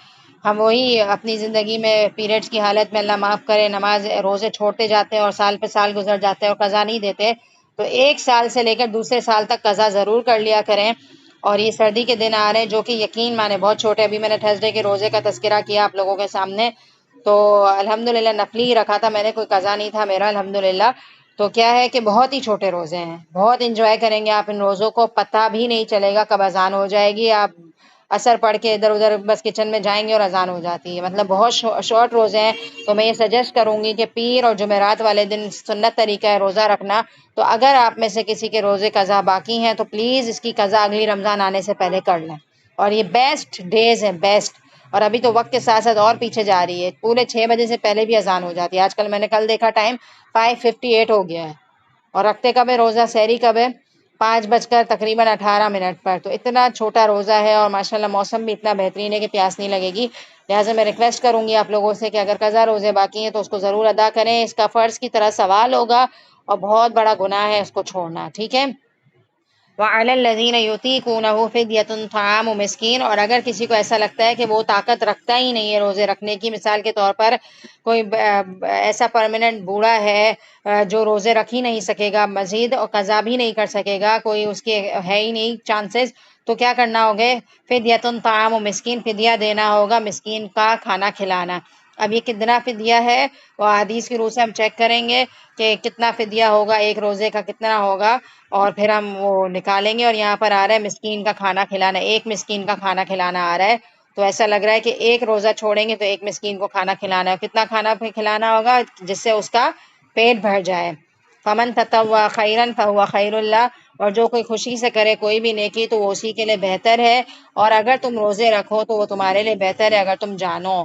ہم وہی اپنی زندگی میں پیریڈز کی حالت میں اللہ معاف کرے نماز روزے چھوڑتے جاتے ہیں اور سال پہ سال گزر جاتے ہیں اور قضا نہیں دیتے۔ تو ایک سال سے لے کر دوسرے سال تک قضا ضرور کر لیا کریں۔ اور یہ سردی کے دن آ رہے ہیں جو کہ یقین مانے بہت چھوٹے، ابھی میں نے تھرسڈے کے روزے کا تذکرہ کیا آپ لوگوں کے سامنے، تو الحمدللہ نفلی ہی رکھا تھا میں نے، کوئی قضا نہیں تھا میرا الحمدللہ۔ تو کیا ہے کہ بہت ہی چھوٹے روزے ہیں، بہت انجوائے کریں گے آپ ان روزوں کو، پتہ بھی نہیں چلے گا کب اذان ہو جائے گی، آپ اثر پڑھ کے ادھر ادھر بس کچن میں جائیں گے اور اذان ہو جاتی ہے، مطلب بہت شارٹ روزے ہیں۔ تو میں یہ سجیسٹ کروں گی کہ پیر اور جمعرات والے دن سنت طریقہ ہے روزہ رکھنا، تو اگر آپ میں سے کسی کے روزے قضا باقی ہیں تو پلیز اس کی قضا اگلی رمضان آنے سے پہلے کر لیں، اور یہ بیسٹ ڈیز ہیں، بیسٹ۔ اور ابھی تو وقت کے ساتھ ساتھ اور پیچھے جا رہی ہے، پورے 6 بجے سے پہلے بھی اذان ہو جاتی ہے، آج کل میں نے کل دیکھا ٹائم 5:58 ہو گیا ہے، اور رکھتے کب ہے روزہ، سحری کب ہے، 5 بج کر تقریباً 18 منٹ پر۔ تو اتنا چھوٹا روزہ ہے اور ماشاءاللہ موسم بھی اتنا بہترین ہے کہ پیاس نہیں لگے گی، لہٰذا میں ریکویسٹ کروں گی آپ لوگوں سے کہ اگر قضا روزے باقی ہیں تو اس کو ضرور ادا کریں، اس کا فرض کی طرح ثواب ہوگا اور بہت بڑا گناہ ہے اس کو چھوڑنا، ٹھیک ہے۔ وَعَلَى الَّذِينَ يُطِيقُونَهُ فِدْيَةٌ طَعَامُ مِسْكِين، اور اگر کسی کو ایسا لگتا ہے کہ وہ طاقت رکھتا ہی نہیں ہے روزے رکھنے کی، مثال کے طور پر کوئی ایسا پرماننٹ بوڑھا ہے جو روزے رکھ ہی نہیں سکے گا مزید اور قضا بھی نہیں کر سکے گا، کوئی اس کے ہے ہی نہیں چانسز، تو کیا کرنا ہوگا، فِدْيَةٌ طَعَامُ مِسْكِين، فدیہ دینا ہوگا، مسکین کا کھانا کھلانا۔ اب یہ کتنا فدیہ ہے وہ حدیث کی روح سے ہم چیک کریں گے کہ کتنا فدیہ ہوگا، ایک روزے کا کتنا ہوگا، اور پھر ہم وہ نکالیں گے، اور یہاں پر آ رہا ہے مسکین کا کھانا کھلانا، ایک مسکین کا کھانا کھلانا آ رہا ہے، تو ایسا لگ رہا ہے کہ ایک روزہ چھوڑیں گے تو ایک مسکین کو کھانا کھلانا ہے، کتنا کھانا کھلانا ہوگا جس سے اس کا پیٹ بھر جائے۔ فمن تطوع خیرا فهو خیر اللہ، اور جو کوئی خوشی سے کرے کوئی بھی نیکی تو وہ اسی کے لیے بہتر ہے، اور اگر تم روزے رکھو تو وہ تمہارے لیے بہتر ہے اگر تم جانو۔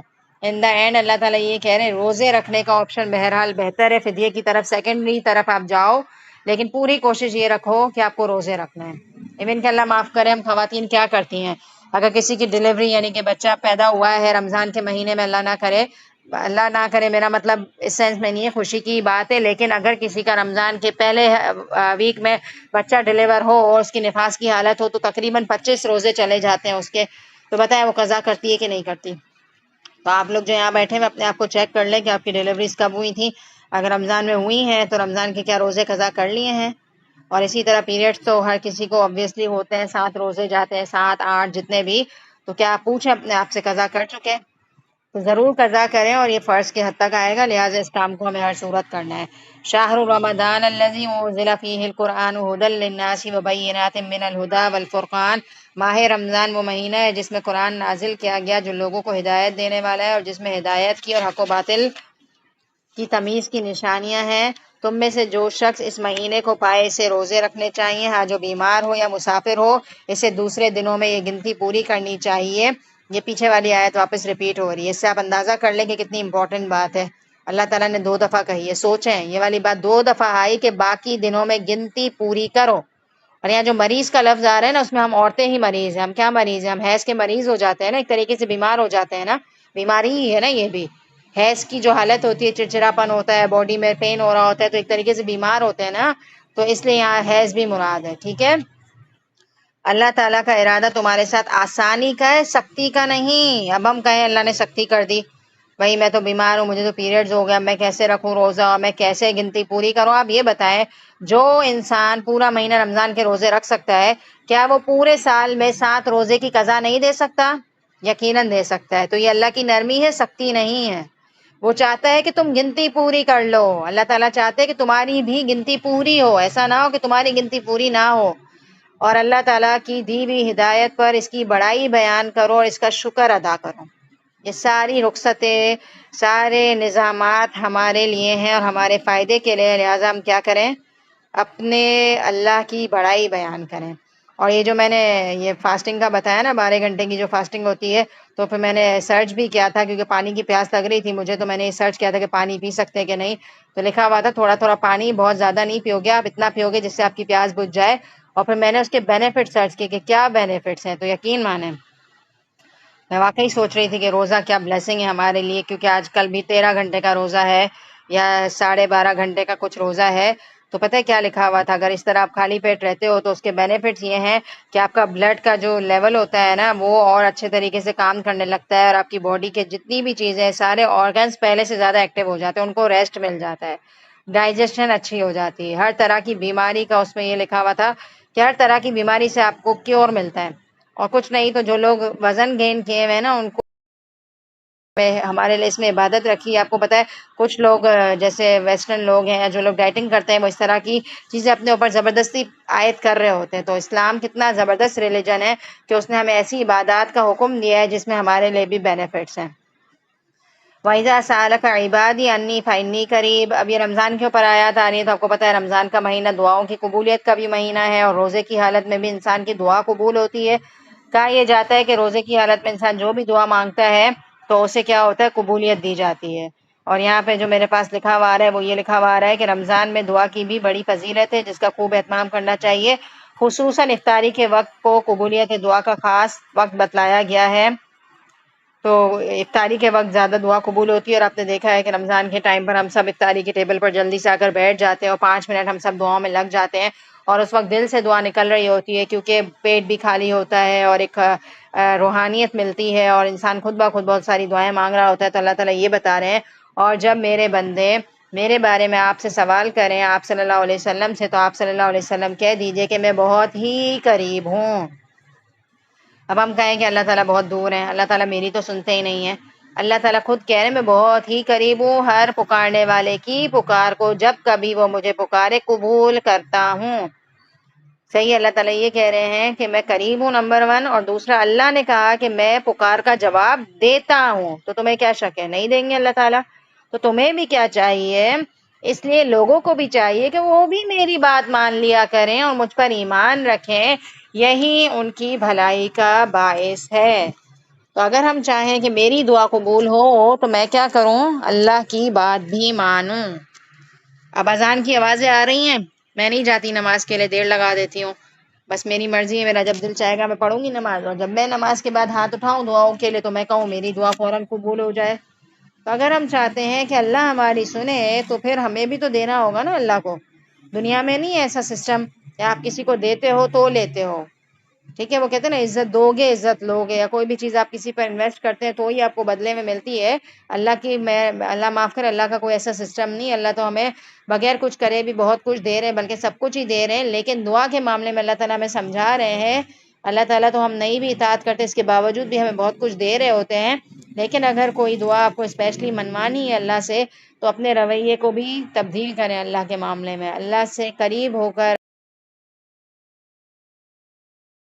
ان دا اینڈ اللہ تعالیٰ یہ کہہ رہے ہیں روزے رکھنے کا آپشن بہرحال بہتر ہے، فدیے کی طرف سیکنڈری طرف آپ جاؤ، لیکن پوری کوشش یہ رکھو کہ آپ کو روزے رکھنا ہے۔ ایون کہ اللہ معاف کرے ہم خواتین کیا کرتی ہیں، اگر کسی کی ڈلیوری یعنی کہ بچہ پیدا ہوا ہے رمضان کے مہینے میں، اللہ نہ کرے میرا مطلب اس سینس میں نہیں ہے، خوشی کی بات ہے، لیکن اگر کسی کا رمضان کے پہلے ویک میں بچہ ڈلیور ہو اور اس کی نفاس کی حالت ہو تو تقریباً 25 روزے چلے جاتے ہیں اس کے، تو بتائیں وہ قضا کرتی ہے کہ نہیں کرتی؟ تو آپ لوگ جو یہاں بیٹھے ہوئے اپنے آپ کو چیک کر لیں کہ آپ کی ڈلیوریز کب ہوئی تھیں، اگر رمضان میں ہوئی ہیں تو رمضان کے کیا روزے قضا کر لیے ہیں؟ اور اسی طرح پیریڈس تو ہر کسی کو obviously ہوتے ہیں، 7 روزے جاتے ہیں، 7 8 جتنے بھی، تو کیا آپ پوچھیں اپنے آپ سے قضا کر چکے؟ تو ضرور قضا کریں، اور یہ فرض کے حد تک آئے گا، لہٰذا اس کام کو ہمیں ہر صورت کرنا ہے۔ شہر رمضان الذی انزل فیہ القرآن ھدی للناس وبینات من الھدی والفرقان، ماہ رمضان وہ مہینہ ہے جس میں قرآن نازل کیا گیا جو لوگوں کو ہدایت دینے والا ہے، اور جس میں ہدایت کی اور حق و باطل کی تمیز کی نشانیاں ہیں۔ تم میں سے جو شخص اس مہینے کو پائے اسے روزے رکھنے چاہیے، ہاں جو بیمار ہو یا مسافر ہو اسے دوسرے دنوں میں یہ گنتی پوری کرنی چاہیے۔ یہ پیچھے والی آیت واپس ریپیٹ ہو رہی ہے، اس سے آپ اندازہ کر لیں کہ کتنی امپورٹنٹ بات ہے، اللہ تعالیٰ نے 2 دفعہ کہی ہے، سوچیں یہ والی بات 2 دفعہ آئی کہ باقی دنوں میں گنتی پوری کرو۔ اور یہاں جو مریض کا لفظ آ رہا ہے نا اس میں ہم عورتیں ہی مریض ہیں، ہم کیا مریض ہیں، ہم حیض کے مریض ہو جاتے ہیں نا، ایک طریقے سے بیمار ہو جاتے ہیں نا، بیماری ہی ہے نا یہ بھی، حیض کی جو حالت ہوتی ہے چڑچڑاپن ہوتا ہے، باڈی میں پین ہو رہا ہوتا ہے، تو ایک طریقے سے بیمار ہوتے ہیں نا، تو اس لیے یہاں حیض بھی مراد ہے، ٹھیک ہے۔ اللہ تعالیٰ کا ارادہ تمہارے ساتھ آسانی کا ہے، سختی کا نہیں۔ اب ہم کہیں اللہ نے سختی کر دی، بھائی میں تو بیمار ہوں، مجھے تو پیریڈز ہو گیا، میں کیسے رکھوں روزہ، میں کیسے گنتی پوری کروں؟ آپ یہ بتائیں جو انسان پورا مہینہ رمضان کے روزے رکھ سکتا ہے کیا وہ پورے سال میں 7 روزے کی قضا نہیں دے سکتا؟ یقیناً دے سکتا ہے، تو یہ اللہ کی نرمی ہے، سختی نہیں ہے۔ وہ چاہتا ہے کہ تم گنتی پوری کر لو، اللہ تعالیٰ چاہتے ہیں کہ تمہاری بھی گنتی پوری ہو، ایسا نہ ہو کہ تمہاری گنتی پوری نہ ہو، اور اللہ تعالیٰ کی دی ہوئی ہدایت پر اس کی بڑائی بیان کرو اور اس کا شکر ادا کرو۔ یہ ساری رخصتیں، سارے نظامات ہمارے لیے ہیں اور ہمارے فائدے کے لیے، لہٰذا ہم کیا کریں؟ اپنے اللہ کی بڑائی بیان کریں۔ اور یہ جو میں نے یہ فاسٹنگ کا بتایا نا، 12 گھنٹے کی جو فاسٹنگ ہوتی ہے، تو پھر میں نے سرچ بھی کیا تھا کیونکہ پانی کی پیاس لگ رہی تھی مجھے، تو میں نے سرچ کیا تھا کہ پانی پی سکتے ہیں کہ نہیں، تو لکھا ہوا تھا تھوڑا تھوڑا پانی، بہت زیادہ نہیں پیو گے آپ، اتنا پیو گے جس سے آپ کی پیاس بجھ جائے۔ اور پھر میں نے اس کے بینیفٹ سرچ کیے کہ کیا بینیفٹس ہیں، تو یقین مانیں میں واقعی سوچ رہی تھی کہ روزہ کیا بلیسنگ ہے ہمارے لیے، کیونکہ آج کل بھی 13 گھنٹے کا روزہ ہے یا 12.5 گھنٹے کا کچھ روزہ ہے، تو پتہ ہے کیا لکھا ہوا تھا؟ اگر اس طرح آپ خالی پیٹ رہتے ہو تو اس کے بینیفٹس یہ ہیں کہ آپ کا بلڈ کا جو لیول ہوتا ہے نا، وہ اور اچھے طریقے سے کام کرنے لگتا ہے، اور آپ کی باڈی کے جتنی بھی چیزیں، سارے آرگنز پہلے سے زیادہ ایکٹیو ہو جاتے ہیں، ان کو ریسٹ مل جاتا ہے، ڈائجیشن اچھی ہو جاتی ہے، ہر طرح کی بیماری کا اس میں یہ لکھا ہوا تھا کہ ہر طرح کی بیماری سے آپ کو کیور ملتا ہے۔ اور کچھ نہیں تو جو لوگ وزن گین کیے ہوئے ہیں نا، ان کو ہمارے لیے اس میں عبادت رکھی ہے۔ آپ کو پتہ ہے کچھ لوگ جیسے ویسٹرن لوگ ہیں یا جو لوگ ڈائٹنگ کرتے ہیں، وہ اس طرح کی چیزیں اپنے اوپر زبردستی عائد کر رہے ہوتے ہیں، تو اسلام کتنا زبردست ریلیجن ہے کہ اس نے ہمیں ایسی عبادات کا حکم دیا ہے جس میں ہمارے لیے بھی بینیفٹس ہیں۔ وَإِذَا سَأَلَكَ عِبَادِي عَنِّي فَإِنِّي قَرِيبٌ۔ اب یہ رمضان کے اوپر آیات آ رہی ہے، تو آپ کو پتہ ہے رمضان کا مہینہ دعاؤں کی قبولیت کا بھی مہینہ ہے، اور روزے کی حالت میں بھی انسان کی دعا قبول ہوتی ہے۔ کہا یہ جاتا ہے کہ روزے کی حالت میں انسان جو بھی دعا مانگتا ہے تو اسے کیا ہوتا ہے؟ قبولیت دی جاتی ہے۔ اور یہاں پہ جو میرے پاس لکھا ہوا آ رہا ہے، وہ یہ لکھا ہوا آ رہا ہے کہ رمضان میں دعا کی بھی بڑی فضیلت ہے جس کا خوب اہتمام کرنا چاہیے، خصوصاً افطاری کے وقت کو قبولیت دعا کا خاص وقت بتلایا گیا ہے۔ تو افطاری کے وقت زیادہ دعا قبول ہوتی ہے، اور آپ نے دیکھا ہے کہ رمضان کے ٹائم پر ہم سب افطاری کے ٹیبل پر جلدی سے آ کر بیٹھ جاتے ہیں اور 5 منٹ ہم سب دعاؤں میں لگ جاتے ہیں، اور اس وقت دل سے دعا نکل رہی ہوتی ہے کیونکہ پیٹ بھی خالی ہوتا ہے اور ایک روحانیت ملتی ہے، اور انسان خود بخود بہت ساری دعائیں مانگ رہا ہوتا ہے۔ تو اللہ تعالیٰ یہ بتا رہے ہیں، اور جب میرے بندے میرے بارے میں آپ سے سوال کریں، آپ صلی اللہ علیہ وسلم سے، تو آپ صلی اللہ علیہ وسلم کہہ دیجئے کہ میں بہت ہی قریب ہوں۔ اب ہم کہیں کہ اللہ تعالیٰ بہت دور ہیں، اللہ تعالیٰ میری تو سنتے ہی نہیں ہیں۔ اللہ تعالیٰ خود کہہ رہے ہیں میں بہت ہی قریب ہوں، ہر پکارنے والے کی پکار کو جب کبھی وہ مجھے پکارے قبول کرتا ہوں۔ صحیح ہے، اللہ تعالیٰ یہ کہہ رہے ہیں کہ میں قریب ہوں نمبر 1، اور دوسرا اللہ نے کہا کہ میں پکار کا جواب دیتا ہوں، تو تمہیں کیا شک ہے نہیں دیں گے اللہ تعالیٰ؟ تو تمہیں بھی کیا چاہیے؟ اس لیے لوگوں کو بھی چاہیے کہ وہ بھی میری بات مان لیا کریں اور مجھ پر ایمان رکھیں، یہی ان کی بھلائی کا باعث ہے۔ تو اگر ہم چاہیں کہ میری دعا قبول ہو تو میں کیا کروں؟ اللہ کی بات بھی مانوں۔ اب اذان کی آوازیں آ رہی ہیں، میں نہیں جاتی نماز کے لیے، دیر لگا دیتی ہوں، بس میری مرضی ہے، میرا جب دل چاہے گا میں پڑھوں گی نماز، اور جب میں نماز کے بعد ہاتھ اٹھاؤں دعاؤں کے لیے تو میں کہوں میری دعا فوراً قبول ہو جائے۔ تو اگر ہم چاہتے ہیں کہ اللہ ہماری سنے تو پھر ہمیں بھی تو دینا ہوگا نا اللہ کو۔ دنیا میں نہیں ہے ایسا سسٹم کہ آپ کسی کو دیتے ہو تو لیتے ہو، ٹھیک ہے؟ وہ کہتے ہیں نا عزت دو گے عزت لو گے، یا کوئی بھی چیز آپ کسی پر انویسٹ کرتے ہیں تو ہی آپ کو بدلے میں ملتی ہے۔ اللہ معاف کرے، اللہ کا کوئی ایسا سسٹم نہیں، اللہ تو ہمیں بغیر کچھ کرے بھی بہت کچھ دے رہے ہیں، بلکہ سب کچھ ہی دے رہے ہیں، لیکن دعا کے معاملے میں اللہ تعالیٰ ہمیں سمجھا رہے ہیں، اللہ تعالیٰ تو ہم نہیں بھی اطاعت کرتے اس کے باوجود بھی ہمیں بہت کچھ دے رہے ہوتے ہیں، لیکن اگر کوئی دعا آپ کو اسپیشلی منوانی ہے اللہ سے تو اپنے رویے کو بھی تبدیل کریں اللہ کے معاملے میں، اللہ سے قریب ہو کر